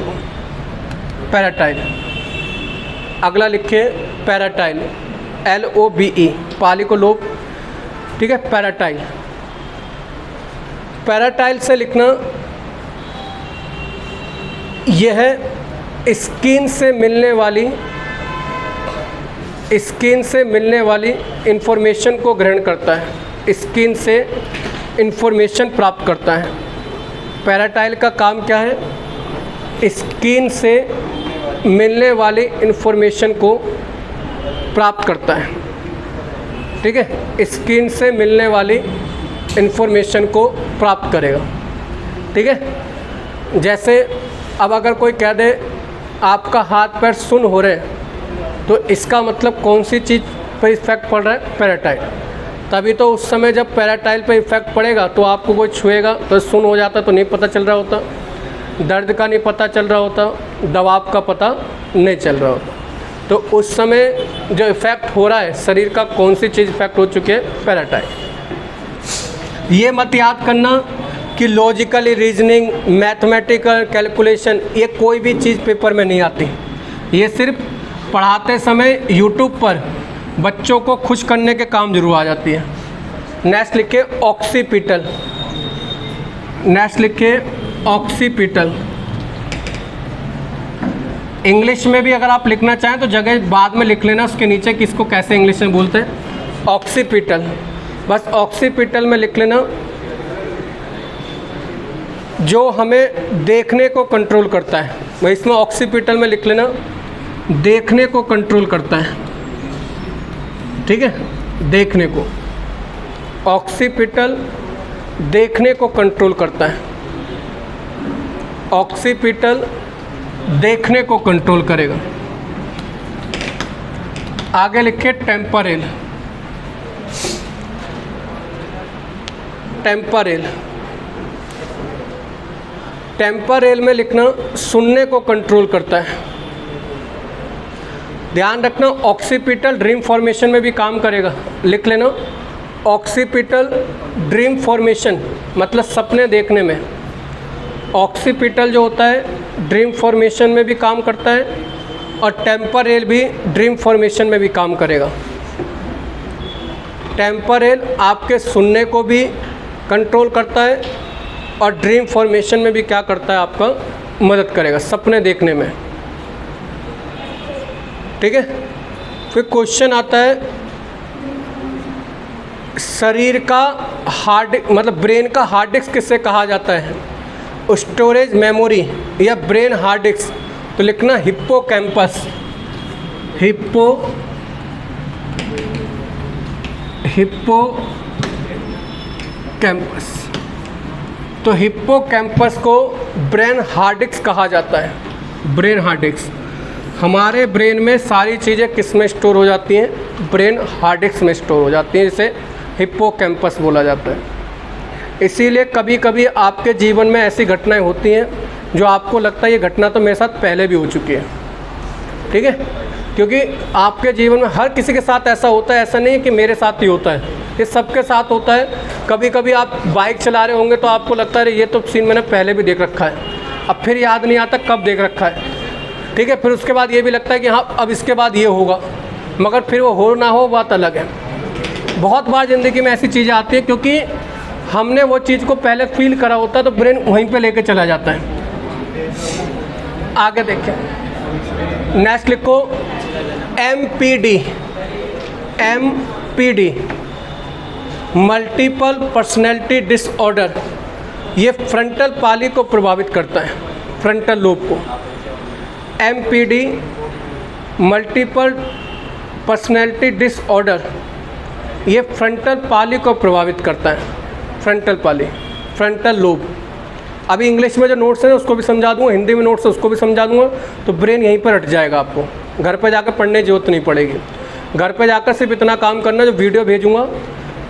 पैराटाइल। अगला लिखिए पैराटाइल, LOBE, पाली को लोब, ठीक है। पैराटाइल, पैराटाइल से लिखना, यह स्किन से मिलने वाली इंफॉर्मेशन को ग्रहण करता है, स्किन से इंफॉर्मेशन प्राप्त करता है। पैराटाइल का काम क्या है? स्किन से मिलने वाली इंफॉर्मेशन को प्राप्त करता है, ठीक है, स्किन से मिलने वाली इंफॉर्मेशन को प्राप्त करेगा, ठीक है। जैसे अब अगर कोई कह दे आपका हाथ पैर सुन्न हो रहे हैं, तो इसका मतलब कौन सी चीज़ पर इफेक्ट पड़ रहा है? पैराटाइल। तभी तो उस समय जब पैराटाइल पर इफेक्ट पड़ेगा तो आपको कोई छुएगा तो सुन्न हो जाता, तो नहीं पता चल रहा होता। दर्द का नहीं पता चल रहा होता, दबाव का पता नहीं चल रहा होता। तो उस समय जो इफ़ेक्ट हो रहा है शरीर का, कौन सी चीज़ इफेक्ट हो चुकी है? पैराटाइट। ये मत याद करना कि लॉजिकली रीजनिंग, मैथमेटिकल कैलकुलेशन, ये कोई भी चीज़ पेपर में नहीं आती। ये सिर्फ पढ़ाते समय यूट्यूब पर बच्चों को खुश करने के काम जरूर आ जाती है। नेक्स्ट लिखिए ऑक्सीपिटल। नेक्स्ट लिखिए ऑक्सीपिटल। इंग्लिश में भी अगर आप लिखना चाहें तो जगह बाद में लिख लेना उसके नीचे कि इसको कैसे इंग्लिश में बोलते हैं, ऑक्सीपिटल। बस ऑक्सीपिटल में लिख लेना जो हमें देखने को कंट्रोल करता है। मैं इसमें ऑक्सीपिटल में लिख लेना देखने को कंट्रोल करता है, ठीक है, देखने को। ऑक्सीपिटल देखने को कंट्रोल करता है, ऑक्सीपिटल देखने को कंट्रोल करेगा। आगे लिखिए टेम्परेल। टेम्परेल, टेम्परेल में लिखना सुनने को कंट्रोल करता है। ध्यान रखना ऑक्सीपिटल ड्रीम फॉर्मेशन में भी काम करेगा, लिख लेना ऑक्सीपिटल ड्रीम फॉर्मेशन मतलब सपने देखने में। ऑक्सीपिटल जो होता है ड्रीम फॉर्मेशन में भी काम करता है और टेम्परेल भी ड्रीम फॉर्मेशन में भी काम करेगा। टेम्परेल आपके सुनने को भी कंट्रोल करता है और ड्रीम फॉर्मेशन में भी क्या करता है, आपका मदद करेगा सपने देखने में, ठीक है। फिर क्वेश्चन आता है शरीर का हार्ड मतलब ब्रेन का हार्ड डिस्क किससे कहा जाता है? स्टोरेज मेमोरी या ब्रेन हार्ड डिस्क, तो लिखना हिप्पोकैम्पस। हिप्पोकैम्पस। तो हिप्पोकैम्पस को ब्रेन हार्ड डिस्क कहा जाता है। ब्रेन हार्ड डिस्क, हमारे ब्रेन में सारी चीज़ें किस में स्टोर हो जाती हैं? ब्रेन हार्ड डिस्क में स्टोर हो जाती हैं, जिसे हिप्पोकैम्पस बोला जाता है। इसीलिए कभी कभी आपके जीवन में ऐसी घटनाएं होती हैं जो आपको लगता है ये घटना तो मेरे साथ पहले भी हो चुकी है, ठीक है, क्योंकि आपके जीवन में हर किसी के साथ ऐसा होता है। ऐसा नहीं है कि मेरे साथ ही होता है, ये सबके साथ होता है। कभी कभी आप बाइक चला रहे होंगे तो आपको लगता है ये तो सीन मैंने पहले भी देख रखा है, अब फिर याद नहीं आता कब देख रखा है, ठीक है। फिर उसके बाद ये भी लगता है कि हाँ अब इसके बाद ये होगा, मगर फिर वो हो ना हो बात अलग है। बहुत बार ज़िंदगी में ऐसी चीज़ें आती हैं क्योंकि हमने वो चीज़ को पहले फील करा होता है तो ब्रेन वहीं पे लेके चला जाता है। आगे देखें, नेक्स्ट लिखो MPD। MPD multiple personality disorder, ये फ्रंटल पाली को प्रभावित करता है, फ्रंटल लोब को। MPD मल्टीपल पर्सनैलिटी डिसऑर्डर, ये फ्रंटल पाली को प्रभावित करता है। फ्रंटल पाली, फ्रंटल लोब। अभी इंग्लिश में जो नोट्स हैं उसको भी समझा दूंगा, हिंदी में नोट्स है उसको भी समझा दूंगा, तो ब्रेन यहीं पर हट जाएगा। आपको घर पे जाकर पढ़ने की जरूरत नहीं पड़ेगी। घर पे जाकर सिर्फ इतना काम करना, जो वीडियो भेजूंगा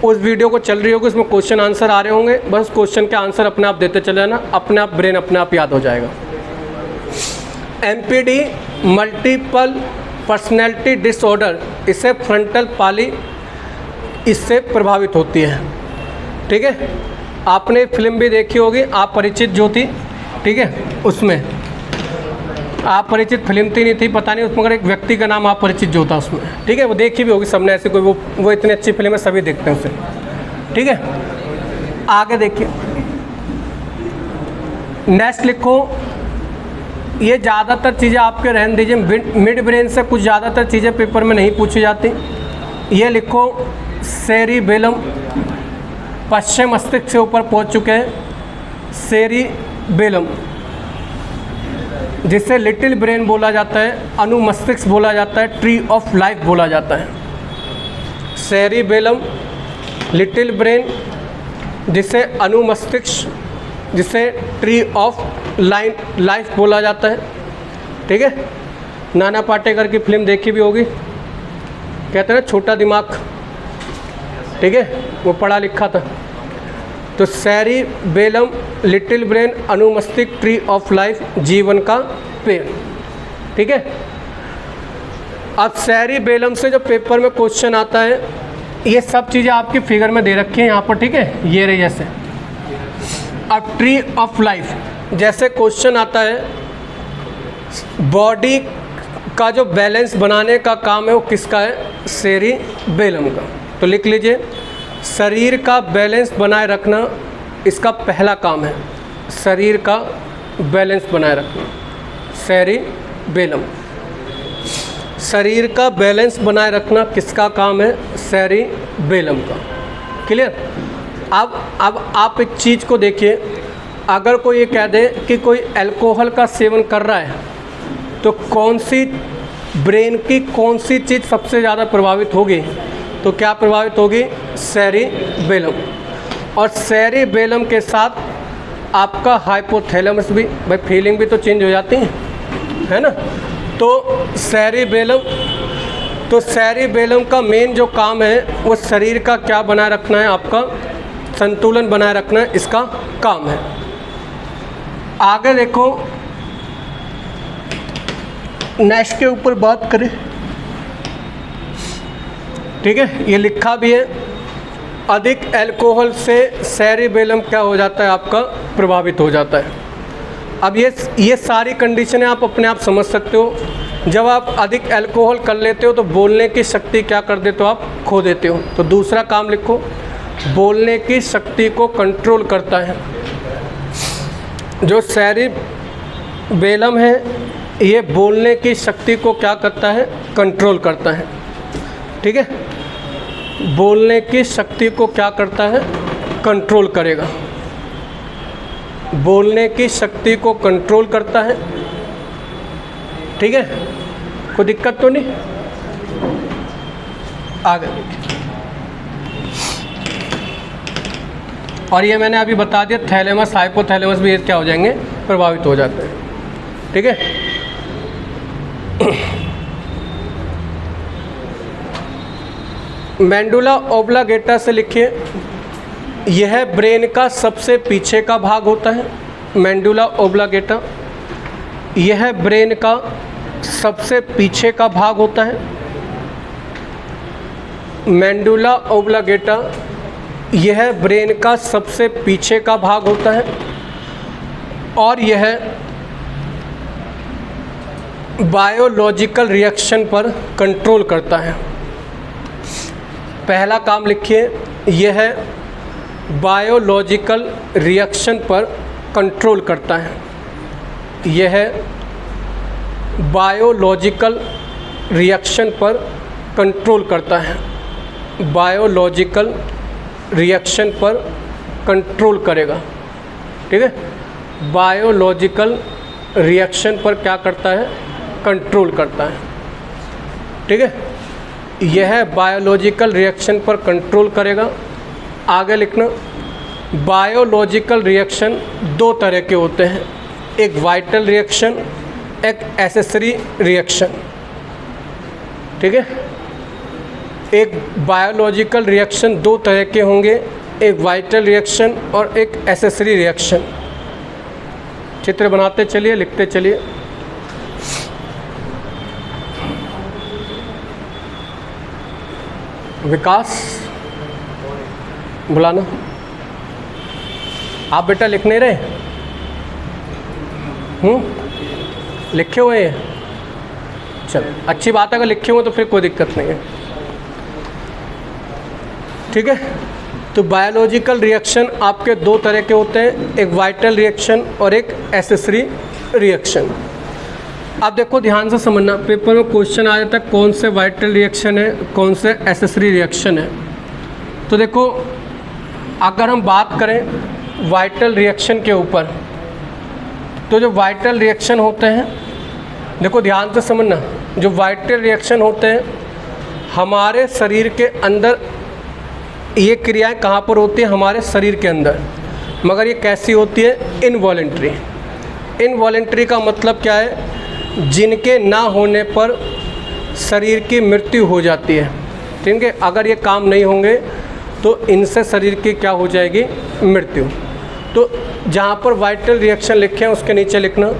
उस वीडियो को चल रही होगी, उसमें क्वेश्चन आंसर आ रहे होंगे, बस क्वेश्चन के आंसर अपने आप देते चले जाना, अपने आप ब्रेन अपने आप याद हो जाएगा। MPD मल्टीपल पर्सनैलिटी डिसऑर्डर, इससे फ्रंटल पाली इससे प्रभावित होती है, ठीक है। आपने फिल्म भी देखी होगी आप परिचित जो थी, ठीक है, उसमें आप परिचित फिल्म थी नहीं थी पता नहीं, उसमें मगर एक व्यक्ति का नाम आप परिचित जो था उसमें, ठीक है, वो देखी भी होगी सबने, ऐसे कोई वो इतनी अच्छी फिल्म है सभी देखते हैं उसे, ठीक है। आगे देखिए, नेक्स्ट लिखो, ये ज़्यादातर चीज़ें आपके रहने दीजिए, मिड ब्रेन से कुछ ज़्यादातर चीज़ें पेपर में नहीं पूछी जाती। ये लिखो सेरिबेलम, पश्चिम मस्तिष्क से ऊपर पहुंच चुके हैं। सेरिबेलम, जिसे लिटिल ब्रेन बोला जाता है, अनुमस्तिष्क बोला जाता है, ट्री ऑफ लाइफ बोला जाता है। सेरिबेलम, लिटिल ब्रेन, जिसे अनुमस्तिष्क, जिसे ट्री ऑफ लाइफ बोला जाता है, ठीक है। नाना पाटेकर की फिल्म देखी भी होगी, कहते हैं छोटा दिमाग, ठीक है, वो पढ़ा लिखा था। तो सेरिबेलम, लिटिल ब्रेन, अनुमस्तिष्क, ट्री ऑफ लाइफ, जीवन का पेड़। ठीक है। अब सेरिबेलम से जो पेपर में क्वेश्चन आता है, ये सब चीज़ें आपकी फिगर में दे रखी हैं यहाँ पर। ठीक है, ये रही जैसे। अब ट्री ऑफ लाइफ जैसे क्वेश्चन आता है, बॉडी का जो बैलेंस बनाने का काम है वो किसका है? सेरिबेलम का। तो लिख लीजिए, शरीर का बैलेंस बनाए रखना इसका पहला काम है। शरीर का बैलेंस बनाए रखना, सेरिबेलम। शरीर का बैलेंस बनाए रखना किसका काम है? सेरिबेलम का। क्लियर। अब आप एक चीज़ को देखिए, अगर कोई ये कह दे कि कोई अल्कोहल का सेवन कर रहा है तो कौन सी ब्रेन की कौन सी चीज़ सबसे ज़्यादा प्रभावित होगी? तो क्या प्रभावित होगी? सेरिबेलम। और सेरिबेलम के साथ आपका हाइपोथैलेमस भी, भाई फीलिंग भी तो चेंज हो जाती है ना। तो सेरिबेलम का मेन जो काम है वो शरीर का क्या बनाए रखना है? आपका संतुलन बनाए रखना है, इसका काम है। आगे देखो, नेक्स्ट के ऊपर बात करें। ठीक है, ये लिखा भी है, अधिक अल्कोहल से सेरिबेलम क्या हो जाता है? आपका प्रभावित हो जाता है। अब ये सारी कंडीशनें आप अपने आप समझ सकते हो। जब आप अधिक अल्कोहल कर लेते हो तो बोलने की शक्ति क्या कर देते हो? आप खो देते हो। तो दूसरा काम लिखो, बोलने की शक्ति को कंट्रोल करता है। जो सेरिबेलम है ये बोलने की शक्ति को क्या करता है? कंट्रोल करता है। ठीक है, बोलने की शक्ति को क्या करता है? कंट्रोल करेगा। बोलने की शक्ति को कंट्रोल करता है। ठीक है, कोई दिक्कत तो नहीं? आगे देखिए, और ये मैंने अभी बता दिया, थैलेमस, हाइपोथैलेमस भी ये क्या हो जाएंगे? प्रभावित हो जाते हैं। ठीक है। मेंडुला ओब्लांगेटा से लिखिए, यह ब्रेन का सबसे पीछे का भाग होता है। मेंडुला ओब्लांगेटा यह ब्रेन का सबसे पीछे का भाग होता है। मेंडुला ओब्लांगेटा यह ब्रेन का सबसे पीछे का भाग होता है और यह बायोलॉजिकल रिएक्शन पर कंट्रोल करता है। पहला काम लिखिए, यह बायोलॉजिकल रिएक्शन पर कंट्रोल करता है। यह बायोलॉजिकल रिएक्शन पर कंट्रोल करता है। बायोलॉजिकल रिएक्शन पर कंट्रोल करेगा। ठीक है, बायोलॉजिकल रिएक्शन पर क्या करता है? कंट्रोल करता है। ठीक है, यह बायोलॉजिकल रिएक्शन पर कंट्रोल करेगा। आगे लिखना, बायोलॉजिकल रिएक्शन दो तरह के होते हैं, एक वाइटल रिएक्शन, एक एसेसरी रिएक्शन। ठीक है, एक बायोलॉजिकल रिएक्शन दो तरह के होंगे, एक वाइटल रिएक्शन और एक एसेसरी रिएक्शन। चित्र बनाते चलिए, लिखते चलिए। विकास बुलाना। आप बेटा लिख नहीं रहे? लिखे हुए हैं? चल, अच्छी बात है, अगर लिखे हुए तो फिर कोई दिक्कत नहीं है। ठीक है, तो बायोलॉजिकल रिएक्शन आपके दो तरह के होते हैं, एक वाइटल रिएक्शन और एक एसेसरी रिएक्शन। अब देखो ध्यान से समझना, पेपर में क्वेश्चन आ जाता है कौन से वाइटल रिएक्शन है, कौन से एसेसरी रिएक्शन है। तो देखो, अगर हम बात करें वाइटल रिएक्शन के ऊपर, तो जो वाइटल रिएक्शन होते हैं, देखो ध्यान से समझना, जो वाइटल रिएक्शन होते हैं हमारे शरीर के अंदर, ये क्रियाएं कहाँ पर होती है? हमारे शरीर के अंदर, मगर ये कैसी होती है? इनवॉलेंट्री। इनवॉलेंट्री का मतलब क्या है? जिनके ना होने पर शरीर की मृत्यु हो जाती है। ठीक है, अगर ये काम नहीं होंगे तो इनसे शरीर की क्या हो जाएगी, मृत्यु। तो जहाँ पर वाइटल रिएक्शन लिखे हैं उसके नीचे लिखना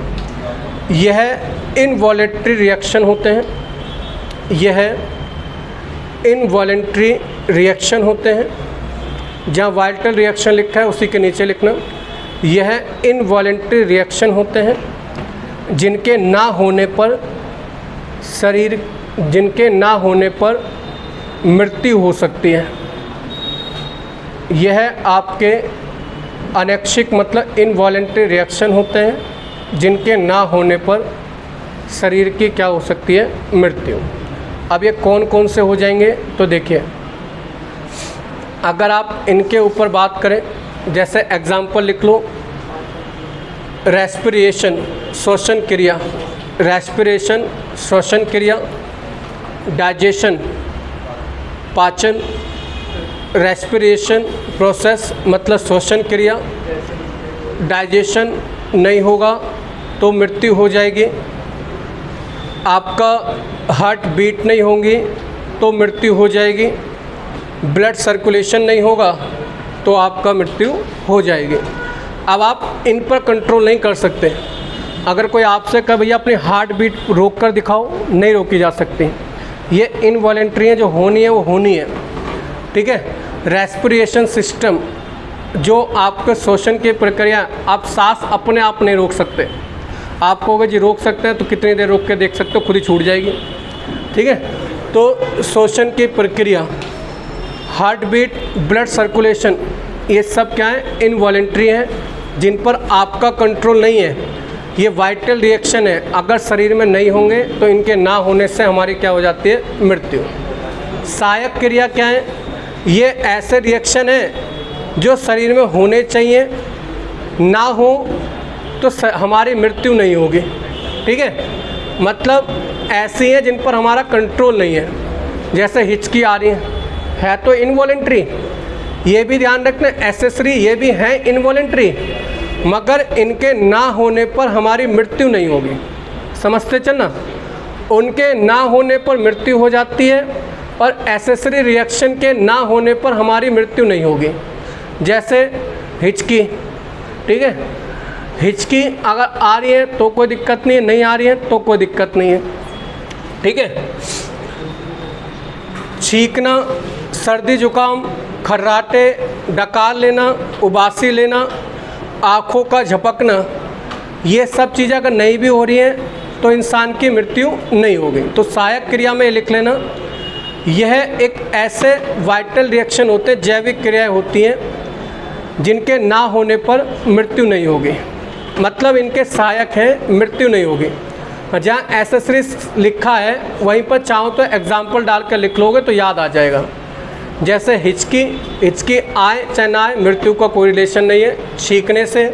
यह इनवॉलेंट्री रिएक्शन होते हैं, यह इनवॉलेंट्री रिएक्शन होते हैं। जहाँ वाइटल रिएक्शन लिखा है उसी के नीचे लिखना यह इनवॉलेंट्री रिएक्शन होते हैं जिनके ना होने पर मृत्यु हो सकती है। यह आपके अनैच्छिक मतलब इनवॉलेंट्री रिएक्शन होते हैं जिनके ना होने पर शरीर की क्या हो सकती है, मृत्यु। अब ये कौन कौन से हो जाएंगे, तो देखिए अगर आप इनके ऊपर बात करें, जैसे एग्जाम्पल लिख लो, रेस्पिरेशन श्वसन क्रिया, रेस्पिरेशन श्वसन क्रिया, डाइजेशन पाचन, रेस्पिरेशन प्रोसेस मतलब श्वसन क्रिया, डाइजेशन नहीं होगा तो मृत्यु हो जाएगी। आपका हार्ट बीट नहीं होंगी तो मृत्यु हो जाएगी। ब्लड सर्कुलेशन नहीं होगा तो आपका मृत्यु हो जाएगी। अब आप इन पर कंट्रोल नहीं कर सकते। अगर कोई आपसे कहे भैया अपनी हार्ट बीट रोक कर दिखाओ, नहीं रोकी जा सकती। ये इनवॉलेंट्री है, जो होनी है वो होनी है, ठीक है। रेस्पिरेशन सिस्टम जो आपके श्वसन की प्रक्रिया, आप सांस अपने आप नहीं रोक सकते। आप कहोगे जी रोक सकते हैं, तो कितनी देर रोक के देख सकते हो, खुद ही छूट जाएगी, ठीक है। तो श्वसन की प्रक्रिया, हार्ट बीट, ब्लड सर्कुलेशन, ये सब क्या है, इनवॉलेंट्री है, जिन पर आपका कंट्रोल नहीं है। ये वाइटल रिएक्शन है, अगर शरीर में नहीं होंगे तो इनके ना होने से हमारी क्या हो जाती है, मृत्यु। सहायक क्रिया क्या है, ये ऐसे रिएक्शन है जो शरीर में होने चाहिए, ना हो तो हमारी मृत्यु नहीं होगी, ठीक है। मतलब ऐसी हैं जिन पर हमारा कंट्रोल नहीं है। जैसे हिचकी आ रही है तो इनवॉलेंट्री, ये भी ध्यान रखना, एसेसरी ये भी हैं इनवॉलेंट्री, मगर इनके ना होने पर हमारी मृत्यु नहीं होगी। समझते चलना, उनके ना होने पर मृत्यु हो जाती है और एसेसरी रिएक्शन के ना होने पर हमारी मृत्यु नहीं होगी। जैसे हिचकी, ठीक है, हिचकी अगर आ रही है तो कोई दिक्कत नहीं है, नहीं आ रही है तो कोई दिक्कत नहीं है, ठीक है। छींकना, सर्दी जुकाम, खर्राटे, डकार लेना, उबासी लेना, आँखों का झपकना, ये सब चीज़ें अगर नहीं भी हो रही हैं तो इंसान की मृत्यु नहीं होगी। तो सहायक क्रिया में लिख लेना, यह एक ऐसे वाइटल रिएक्शन होते हैं, जैविक क्रियाएं होती हैं जिनके ना होने पर मृत्यु नहीं होगी, मतलब इनके सहायक हैं, मृत्यु नहीं होगी। जहाँ एसेसरी लिखा है वहीं पर चाहो तो एग्जाम्पल डाल कर लिख लोगे तो याद आ जाएगा। जैसे हिचकी आए चाहे ना आए, मृत्यु का कोई रिलेशन नहीं है। छींकने से,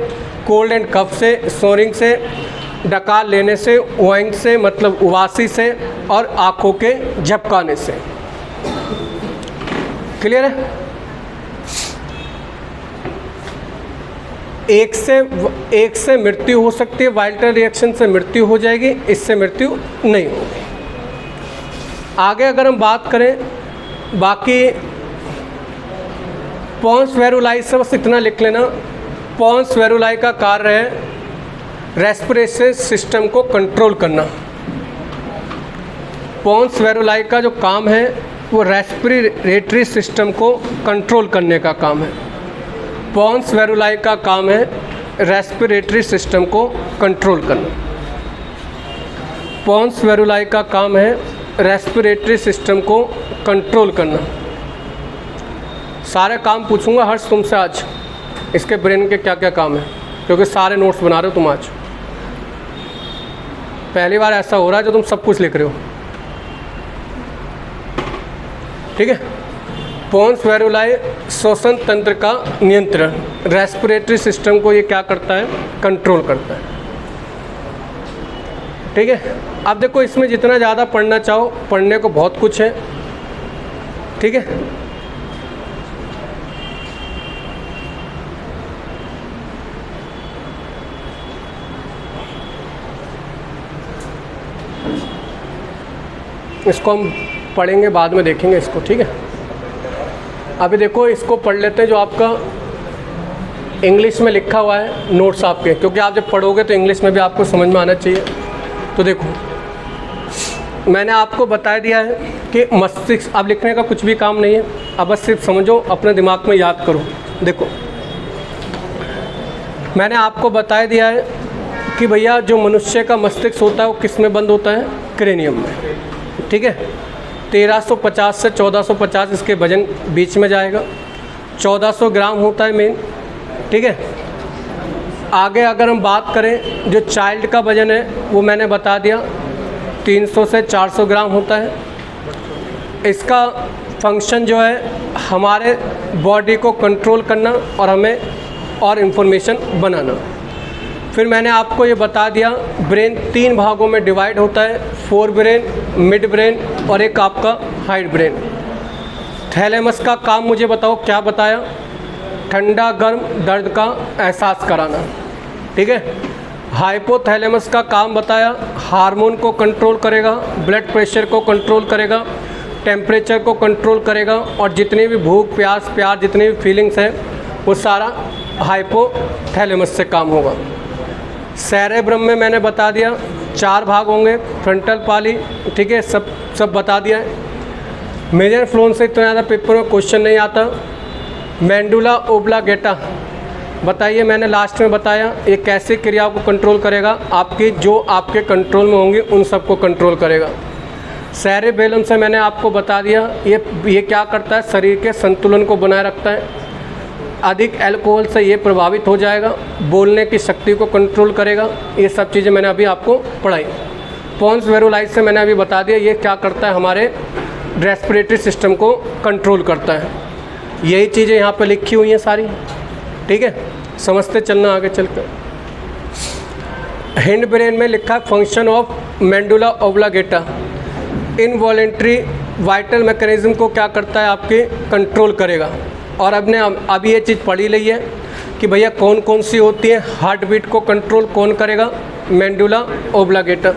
कोल्ड एंड कफ से, स्नोरिंग से, डकार लेने से, ओइंग से मतलब उबासी से, और आँखों के झपकाने से। क्लियर है? एक से मृत्यु हो सकती है, वाइटल रिएक्शन से मृत्यु हो जाएगी, इससे मृत्यु नहीं होगी। आगे अगर हम बात करें, बाकी पोन्स वेरुलाई से बस इतना लिख लेना, पोन्स वेरुलाई का कार्य है रेस्पिरेटरी सिस्टम को कंट्रोल करना। पोन्स वेरुलाई का जो काम है वो रेस्पिरेटरी सिस्टम को कंट्रोल करने का काम है। पोन्स वेरुलाई का काम है रेस्पिरेटरी सिस्टम को कंट्रोल करना। पोन्स वेरुलाई का काम है रेस्पिरेटरी सिस्टम को कंट्रोल करना। सारे काम पूछूंगा हर्ष तुमसे आज, इसके ब्रेन के क्या क्या काम है, क्योंकि सारे नोट्स बना रहे हो तुम आज। पहली बार ऐसा हो रहा है जो तुम सब कुछ लिख रहे हो, ठीक है। पोन्स वेरुलाई श्वसन तंत्र का नियंत्रण, रेस्पिरेटरी सिस्टम को ये क्या करता है, कंट्रोल करता है, ठीक है। अब देखो इसमें जितना ज़्यादा पढ़ना चाहो, पढ़ने को बहुत कुछ है, ठीक है। इसको हम पढ़ेंगे बाद में, देखेंगे इसको, ठीक है। अभी देखो इसको पढ़ लेते हैं जो आपका इंग्लिश में लिखा हुआ है नोट्स आपके, क्योंकि आप जब पढ़ोगे तो इंग्लिश में भी आपको समझ में आना चाहिए। तो देखो मैंने आपको बता दिया है कि मस्तिष्क, अब लिखने का कुछ भी काम नहीं है, अब बस सिर्फ समझो, अपने दिमाग में याद करो। देखो मैंने आपको बता दिया है कि भैया जो मनुष्य का मस्तिष्क होता है वो किस में बंद होता है, क्रेनियम में। ठीक है, 1350 से 1450 इसके वजन बीच में जाएगा, 1400 ग्राम होता है मेन। ठीक है, आगे अगर हम बात करें जो चाइल्ड का वजन है वो मैंने बता दिया 300 से 400 ग्राम होता है। इसका फंक्शन जो है हमारे बॉडी को कंट्रोल करना और हमें और इन्फॉर्मेशन बनाना। फिर मैंने आपको ये बता दिया ब्रेन 3 भागों में डिवाइड होता है, फोर ब्रेन, मिड ब्रेन और एक आपका हाइड ब्रेन। थैलेमस का काम मुझे बताओ क्या बताया, ठंडा गर्म दर्द का एहसास कराना। ठीक है, हाइपोथैलेमस का काम बताया हार्मोन को कंट्रोल करेगा, ब्लड प्रेशर को कंट्रोल करेगा, टेम्परेचर को कंट्रोल करेगा और जितनी भी भूख प्यास प्यार जितनी भी फीलिंग्स है वो सारा हाइपोथैलेमस से काम होगा। सेरेब्रम में मैंने बता दिया 4 भाग होंगे, फ्रंटल पाली। ठीक है, सब बता दिया है। मेजर फ्लोन से इतना ज़्यादा पेपर में क्वेश्चन नहीं आता। मेंडुला ओब्लागेटा बताइए, मैंने लास्ट में बताया ये कैसी क्रियाओं को कंट्रोल करेगा, आपकी जो आपके कंट्रोल में होंगी उन सबको कंट्रोल करेगा। सेरेबेलम से मैंने आपको बता दिया ये क्या करता है, शरीर के संतुलन को बनाए रखता है। अधिक अल्कोहल से ये प्रभावित हो जाएगा, बोलने की शक्ति को कंट्रोल करेगा। ये सब चीज़ें मैंने अभी आपको पढ़ाई। पोन्स वेरुलाइज से मैंने अभी बता दिया ये क्या करता है, हमारे रेस्पिरेटरी सिस्टम को कंट्रोल करता है। यही चीज़ें यहाँ पे लिखी हुई हैं सारी। ठीक है, समझते चलना आगे चलकर। हिंड ब्रेन में लिखा है function of medulla oblongata, involuntary vital mechanism को क्या करता है, आपके कंट्रोल करेगा। और अभी ये चीज़ पढ़ी ली है कि भैया कौन कौन सी होती है, हार्ट बीट को कंट्रोल कौन करेगा, मेंडुला ओब्लागेटा।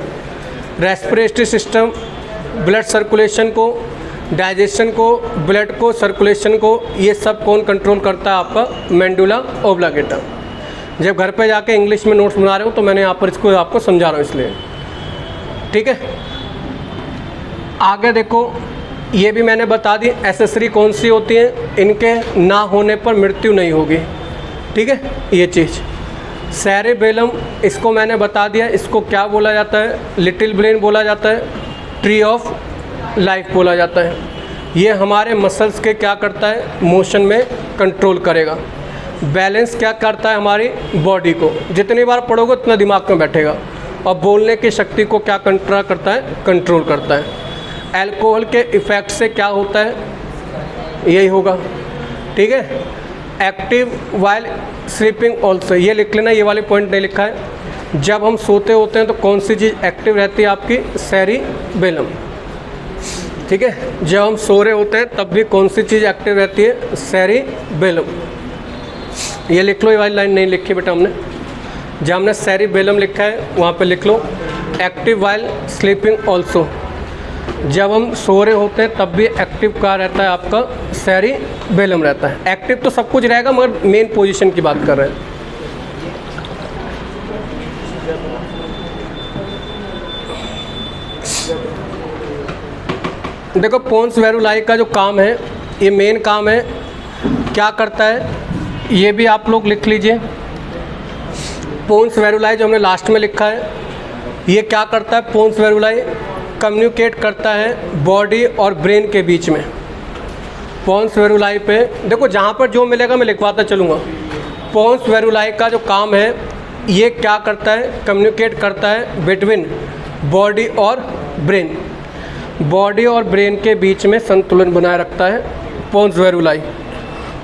रेस्पिरेटरी सिस्टम, ब्लड सर्कुलेशन को, डाइजेशन को, ब्लड को, सर्कुलेशन को, ये सब कौन कंट्रोल करता है, आपका मेंडुला ओब्लागेटा। जब घर पे जाके इंग्लिश में नोट्स बना रहे हो तो मैंने यहाँ पर इसको आपको समझा रहा हूँ इसलिए। ठीक है, आगे देखो ये भी मैंने बता दी एसेसरी कौन सी होती हैं, इनके ना होने पर मृत्यु नहीं होगी। ठीक है, ये चीज़। सेरेबेलम इसको मैंने बता दिया, इसको क्या बोला जाता है, लिटिल ब्रेन बोला जाता है, ट्री ऑफ लाइफ बोला जाता है। ये हमारे मसल्स के क्या करता है, मोशन में कंट्रोल करेगा। बैलेंस क्या करता है, हमारी बॉडी को, जितनी बार पढ़ोगे उतना दिमाग में बैठेगा। और बोलने की शक्ति को क्या कंट्रोल करता है, कंट्रोल करता है। अल्कोहल के इफ़ेक्ट से क्या होता है, यही होगा। ठीक है, एक्टिव वाइल स्लीपिंग ऑल्सो, ये लिख लेना, ये वाले पॉइंट नहीं लिखा है। जब हम सोते होते हैं तो कौन सी चीज़ एक्टिव रहती है, आपकी सेरिबेलम। ठीक है, जब हम सो रहे होते हैं तब भी कौन सी चीज़ एक्टिव रहती है, सेरिबेलम। ये लिख लो, ये वाली लाइन नहीं लिखी बेटा हमने, जहाँ हमने सेरिबेलम लिखा है वहाँ पे लिख लो एक्टिव वाइल स्लीपिंग ऑल्सो। जब हम सो रहे होते हैं तब भी एक्टिव क्या रहता है, आपका सेरिबेलम रहता है। एक्टिव तो सब कुछ रहेगा मगर मेन पोजीशन की बात कर रहे हैं। देखो पोन्स वेरुलाई का जो काम है, ये मेन काम है, क्या करता है ये भी आप लोग लिख लीजिए। पोन्स वेरुलाई जो हमने लास्ट में लिखा है, ये क्या करता है, पोन्स वेरुलाई कम्युनिकेट करता है बॉडी और ब्रेन के बीच में। पोन्स वेरुलाई पे देखो, जहाँ पर जो मिलेगा मैं लिखवाता चलूँगा। पोन्स वेरुलाई का जो काम है, ये क्या करता है, कम्युनिकेट करता है बिटवीन बॉडी और ब्रेन। बॉडी और ब्रेन के बीच में संतुलन बनाए रखता है पोन्स वेरुलाई।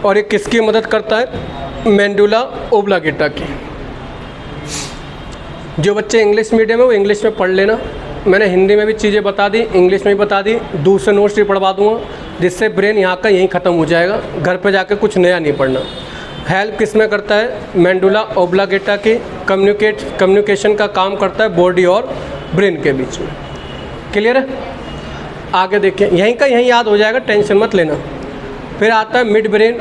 और ये किसकी मदद करता है, मेंडुला ओब्लागेटा की। जो बच्चे इंग्लिश मीडियम है वो इंग्लिश में पढ़ लेना, मैंने हिंदी में भी चीज़ें बता दी, इंग्लिश में भी बता दी, दूसरे नोट्स भी पढ़वा दूंगा, जिससे ब्रेन यहाँ का यहीं ख़त्म हो जाएगा, घर पे जाके कुछ नया नहीं पढ़ना। हेल्प किस में करता है, मेंडुला ओब्लागेटा की कम्युनिकेशन का काम करता है बॉडी और ब्रेन के बीच में। क्लियर है? आगे देखिए, यहीं का यहीं याद हो जाएगा, टेंशन मत लेना। फिर आता है मिड ब्रेन।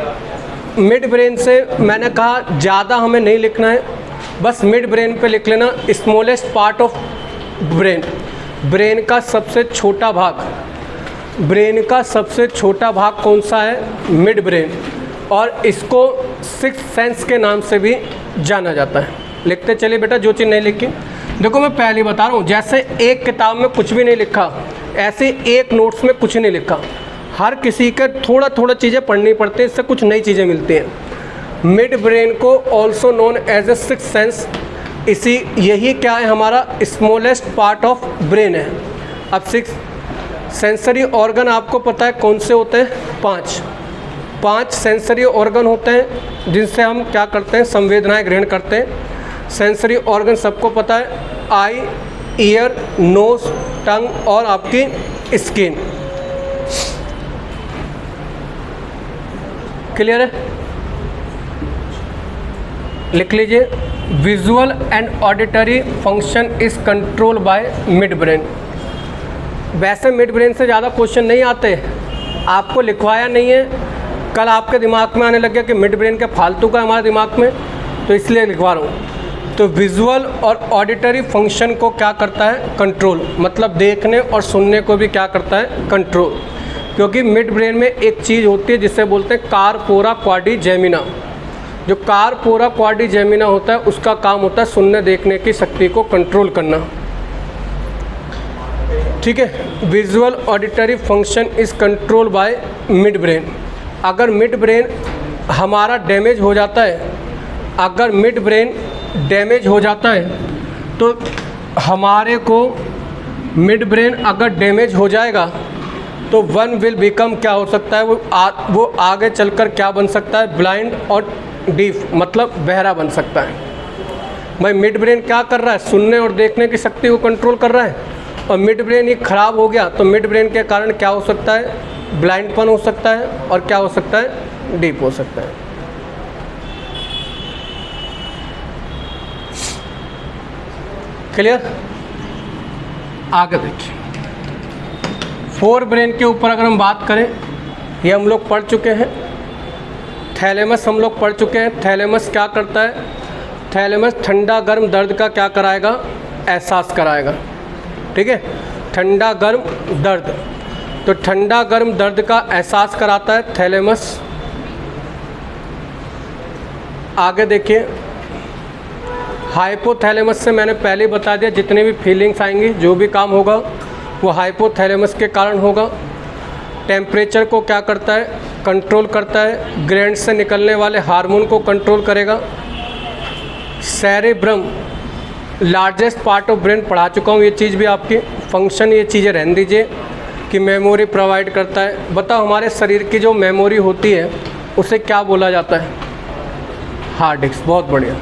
मिड ब्रेन से मैंने कहा ज़्यादा हमें नहीं लिखना है, बस मिड ब्रेन पे लिख लेना, smallest part of brain, brain का सबसे छोटा भाग। ब्रेन का सबसे छोटा भाग कौन सा है? Mid brain. और इसको सिक्स्थ सेंस के नाम से भी जाना जाता है। लिखते चलिए बेटा, जो चीज़ नहीं लिखी। देखो मैं पहले ही बता रहा हूँ, जैसे एक किताब में कुछ भी नहीं लिखा, ऐसे एक नोट्स में कुछ नहीं लिखा। हर किसी के थोड़ा थोड़ा चीज़ें पढ़नी पड़ती हैं, इससे कुछ नई चीज़ें मिलती हैं। मिड ब्रेन को also known as a sixth sense, यही क्या है? हमारा स्मॉलेस्ट पार्ट ऑफ ब्रेन है। अब सिक्स सेंसरी ऑर्गन आपको पता है कौन से होते हैं? पांच सेंसरी ऑर्गन होते हैं जिनसे हम क्या करते हैं? संवेदनाएं ग्रहण करते हैं। सेंसरी ऑर्गन सबको पता है, आई, ईयर, नोज, टंग और आपकी स्किन। क्लियर है? लिख लीजिए, visual and auditory function is control by mid brain. वैसे मिड ब्रेन से ज़्यादा क्वेश्चन नहीं आते, आपको लिखवाया नहीं है, कल आपके दिमाग में आने लग गया कि मिड ब्रेन के फालतू का हमारे दिमाग में, तो इसलिए लिखवा रहा हूँ। तो विजुअल और ऑडिटरी फंक्शन को क्या करता है? कंट्रोल, मतलब देखने और सुनने को भी क्या करता है? कंट्रोल। क्योंकि मिड ब्रेन में एक चीज़ होती है जिसे बोलते हैं कार्पोरा क्वाड्रिजेमिना। जो कार्पोरा क्वाड्रिजेमिना होता है उसका काम होता है सुनने देखने की शक्ति को कंट्रोल करना। ठीक है, visual auditory function is control by mid brain. अगर मिड ब्रेन हमारा डैमेज हो जाता है, अगर मिड ब्रेन डैमेज हो जाता है तो हमारे को मिड ब्रेन अगर डैमेज हो जाएगा तो वन विल बिकम, क्या हो सकता है? वो आगे चलकर क्या बन सकता है? ब्लाइंड और डीफ, मतलब बहरा बन सकता है। भाई मिड ब्रेन क्या कर रहा है? सुनने और देखने की शक्ति को कंट्रोल कर रहा है, और मिड ब्रेन ये खराब हो गया तो मिड ब्रेन के कारण क्या हो सकता है? ब्लाइंडपन हो सकता है, और क्या हो सकता है? डीप हो सकता है। क्लियर? आगे देखिए, फोर ब्रेन के ऊपर अगर हम बात करें, ये हम लोग पढ़ चुके हैं। थैलेमस हम लोग पढ़ चुके हैं। थैलेमस क्या करता है? थैलेमस ठंडा गर्म दर्द का क्या कराएगा? एहसास कराएगा। ठीक है, ठंडा गर्म दर्द, तो ठंडा गर्म दर्द का एहसास कराता है थैलेमस। आगे देखिए, हाइपोथैलेमस से मैंने पहले ही बता दिया, जितने भी फीलिंग्स आएंगी, जो भी काम होगा वो हाइपोथैलेमस के कारण होगा। टेम्परेचर को क्या करता है? कंट्रोल करता है। ग्लैंड से निकलने वाले हार्मोन को कंट्रोल करेगा। Cerebrum, largest part of brain, पढ़ा चुका हूँ ये चीज़ भी आपकी। फंक्शन ये चीज़ें रहने दीजिए कि मेमोरी प्रोवाइड करता है। बताओ, हमारे शरीर की जो मेमोरी होती है उसे क्या बोला जाता है? Hard disk. बहुत बढ़िया,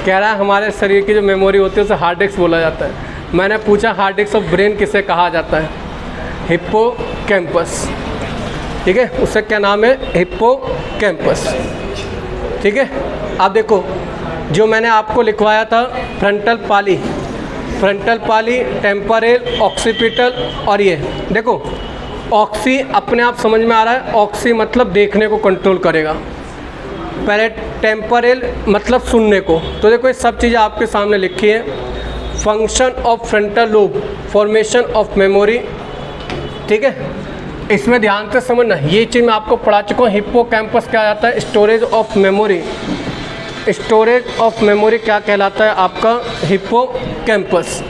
कह रहा है हमारे शरीर की जो मेमोरी होती है उसे हार्ड डिस्क बोला जाता है। मैंने पूछा हार्ड डिस्क ऑफ ब्रेन किसे कहा जाता है? हिप्पोकैम्पस। ठीक है, उससे क्या नाम है? हिप्पोकैम्पस। ठीक है, अब देखो जो मैंने आपको लिखवाया था, फ्रंटल पाली, फ्रंटल पाली, टेम्परेल, ऑक्सीपिटल, और ये देखो ऑक्सी अपने आप समझ में आ रहा है। ऑक्सी मतलब देखने को कंट्रोल करेगा, पहले टेम्परेल मतलब सुनने को। तो देखो ये सब चीज़ें आपके सामने लिखी है। Function of frontal lobe, formation of memory. ठीक है, इसमें ध्यान से समझना, ये चीज़ मैं आपको पढ़ा चुका हूँ। हिप्पोकैम्पस क्या आता है? Storage of memory. Storage of memory क्या कहलाता है? आपका हिप्पोकैम्पस।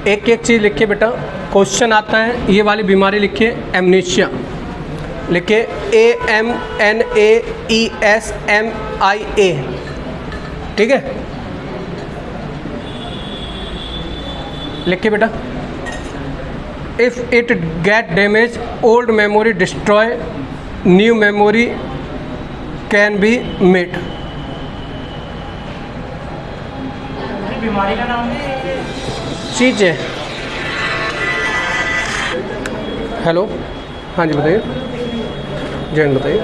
एक एक चीज़ लिखिए बेटा, क्वेश्चन आता है। ये वाली बीमारी लिखिए, एमनीशिया। लिखिए AMNAESMIA। ठीक है, लिखिए बेटा। If it get damage, old memory destroy, new memory can be made. बीमारी का नाम चीज़ है। हेलो, हाँ जी बताइए। जैन बताइए।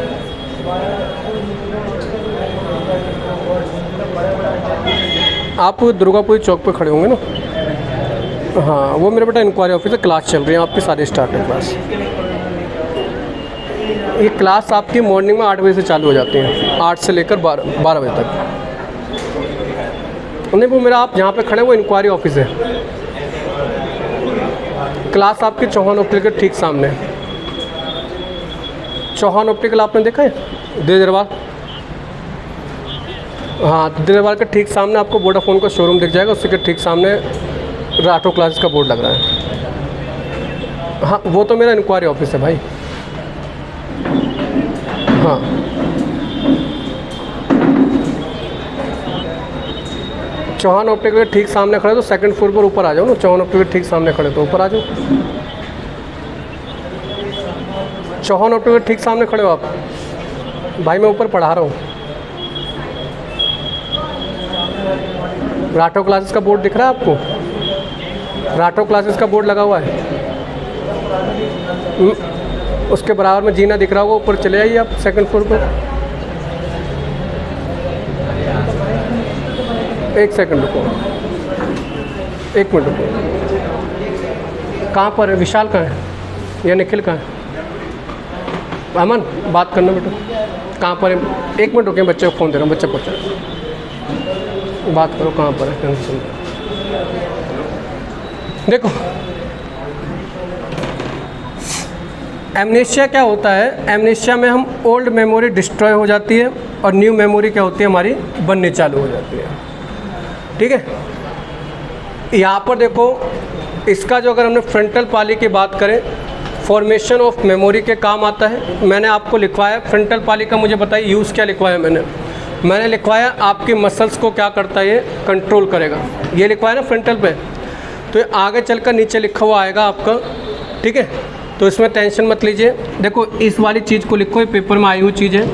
आप दुर्गापुरी चौक पे खड़े होंगे ना? हाँ वो मेरा बेटा इंक्वायरी ऑफिस है, क्लास चल रही है आपकी, सारी स्टार्ट है क्लास। ये क्लास आपकी मॉर्निंग में 8 बजे से चालू हो जाती है, 8 से लेकर 12 बजे तक। नहीं वो मेरा आप जहाँ पे खड़े हैं वो इंक्वायरी ऑफिस है। क्लास आपकी चौहान ऑप्टिकल के ठीक सामने है। चौहान ऑप्टिकल आपने देखा है दरबार? हाँ तो दरबार के ठीक सामने आपको वोडाफोन का शोरूम दिख जाएगा, उसी के ठीक सामने राठो क्लासेस का बोर्ड लग रहा है। हाँ वो तो मेरा इंक्वायरी ऑफिस है भाई। हाँ चौहान ऑप्टिकल के ठीक सामने खड़े तो सेकंड फ्लोर पर ऊपर आ जाओ ना। चौहान ऑप्टिकल के ठीक सामने खड़े तो ऊपर आ जाओ। चौहान ऑप्टिकल के ठीक सामने खड़े हो आप भाई, मैं ऊपर पढ़ा रहा हूँ। राठो क्लासेस का बोर्ड दिख रहा है आपको? राठो क्लासेस का बोर्ड लगा हुआ है, उसके बराबर में जीना दिख रहा होगा, ऊपर चले जाइए आप सेकंड फ्लोर पर। एक सेकंड रुको, 1 मिनट रुको। कहाँ पर है? विशाल कहाँ है या निखिल कहाँ है? अमन बात करना बेटा, कहाँ पर है? 1 मिनट रुके, बच्चे को फ़ोन दे रहा हूँ, बच्चा पूछा बात करो कहाँ पर है। टेंशन देखो, एमनेशिया क्या होता है? एमनेशिया में हम ओल्ड मेमोरी डिस्ट्रॉय हो जाती है और न्यू मेमोरी क्या होती है हमारी बननी चालू हो जाती है। ठीक है, यहाँ पर देखो इसका जो अगर हमने फ्रंटल पाली की बात करें, फॉर्मेशन ऑफ मेमोरी के काम आता है। मैंने आपको लिखवाया फ्रंटल पाली का, मुझे बताइए यूज़ क्या लिखवाया मैंने लिखवाया आपकी मसल्स को क्या करता है, ये कंट्रोल करेगा। ये लिखवाया ना फ्रंटल पे, तो ये आगे चलकर नीचे लिखा हुआ आएगा आपका। ठीक है, तो इसमें टेंशन मत लीजिए। देखो इस वाली चीज़ को लिखो, ये पेपर में आई हुई चीज़ है।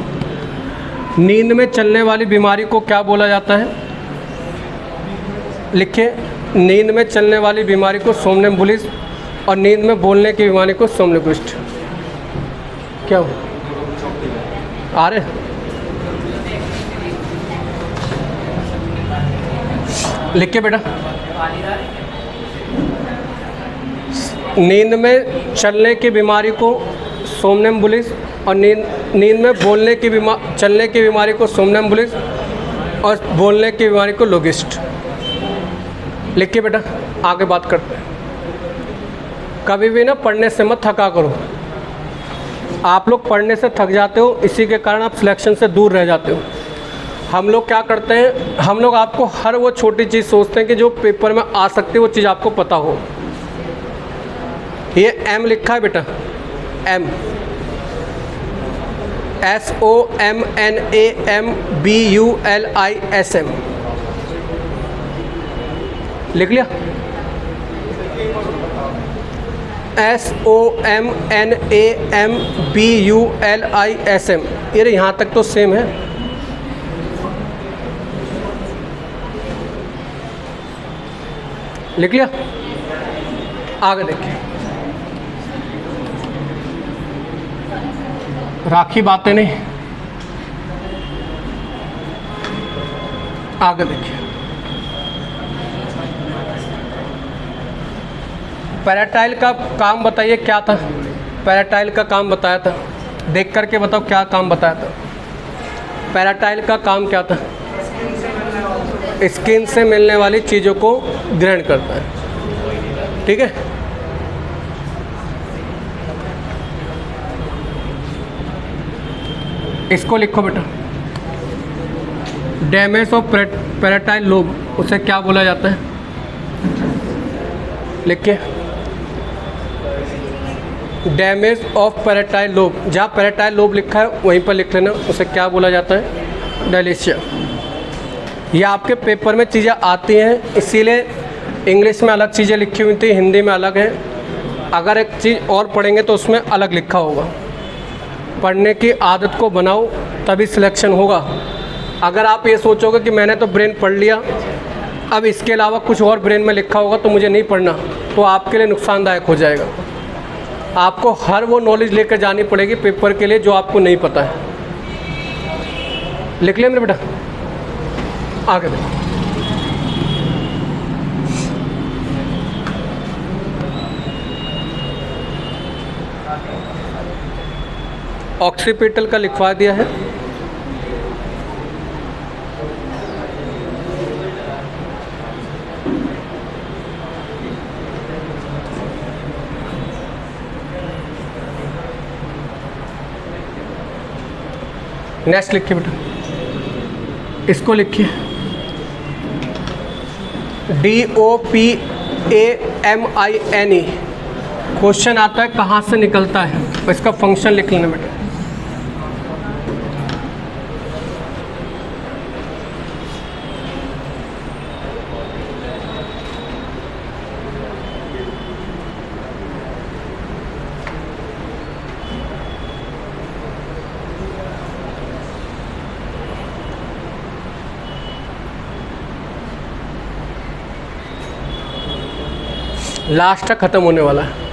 नींद में चलने वाली बीमारी को क्या बोला जाता है? लिखे, नींद में चलने वाली बीमारी को सोमनम्बुलिज्म और नींद में बोलने की बीमारी को सोमनिक्विस्ट। क्या हो आ रहे? लिख के बेटा, नींद में चलने की बीमारी को सोमनम्बुलिज्म और नींद में बोलने की चलने की बीमारी को सोमनम्बुलिज्म और बोलने की बीमारी को लोगिस्ट। लिख के बेटा, आगे बात करते हैं। कभी भी ना पढ़ने से मत थका करो। आप लोग पढ़ने से थक जाते हो, इसी के कारण आप सिलेक्शन से दूर रह जाते हो। हम लोग क्या करते हैं, हम लोग आपको हर वो छोटी चीज़ सोचते हैं कि जो पेपर में आ सकती है वो चीज़ आपको पता हो। ये एम लिखा है बेटा, एम, SOMNAMBULISM लिख लिया? SOMNAMBULISM, ये यहाँ तक तो सेम है। लिख लिया? आगे देखिए, राखी बातें नहीं। आगे देखिए, पैराटाइल का काम बताइए क्या था? पैराटाइल का काम बताया था, देख करके बताओ क्या काम बताया था? पैराटाइल का काम क्या था? स्किन से मिलने वाली चीज़ों को ग्रहण करता है। ठीक है, इसको लिखो बेटा, डैमेज ऑफ पैराटाइल लोब, उसे क्या बोला जाता है? लिखिए, डैमेज ऑफ पैराटाइल लोब, जहाँ पैराटाइल लोब लिखा है वहीं पर लिख लेना, उसे क्या बोला जाता है? डायलिशिया। ये आपके पेपर में चीज़ें आती हैं, इसीलिए इंग्लिश में अलग चीज़ें लिखी हुई थी, हिंदी में अलग है। अगर एक चीज़ और पढ़ेंगे तो उसमें अलग लिखा होगा। पढ़ने की आदत को बनाओ, तभी सिलेक्शन होगा। अगर आप ये सोचोगे कि मैंने तो ब्रेन पढ़ लिया, अब इसके अलावा कुछ और ब्रेन में लिखा होगा तो मुझे नहीं पढ़ना, तो आपके लिए नुकसानदायक हो जाएगा। आपको हर वो नॉलेज लेकर जानी पड़ेगी पेपर के लिए जो आपको नहीं पता है। लिख लिया मेरे बेटा? आगे देखो, ऑक्सीपिटल का लिखवा दिया है। नेक्स्ट लिखिए बेटा, इसको लिखिए DOPAMINE। क्वेश्चन आता है कहाँ से निकलता है, इसका फंक्शन लिख लेना बेटा। लास्ट तक ख़त्म होने वाला है।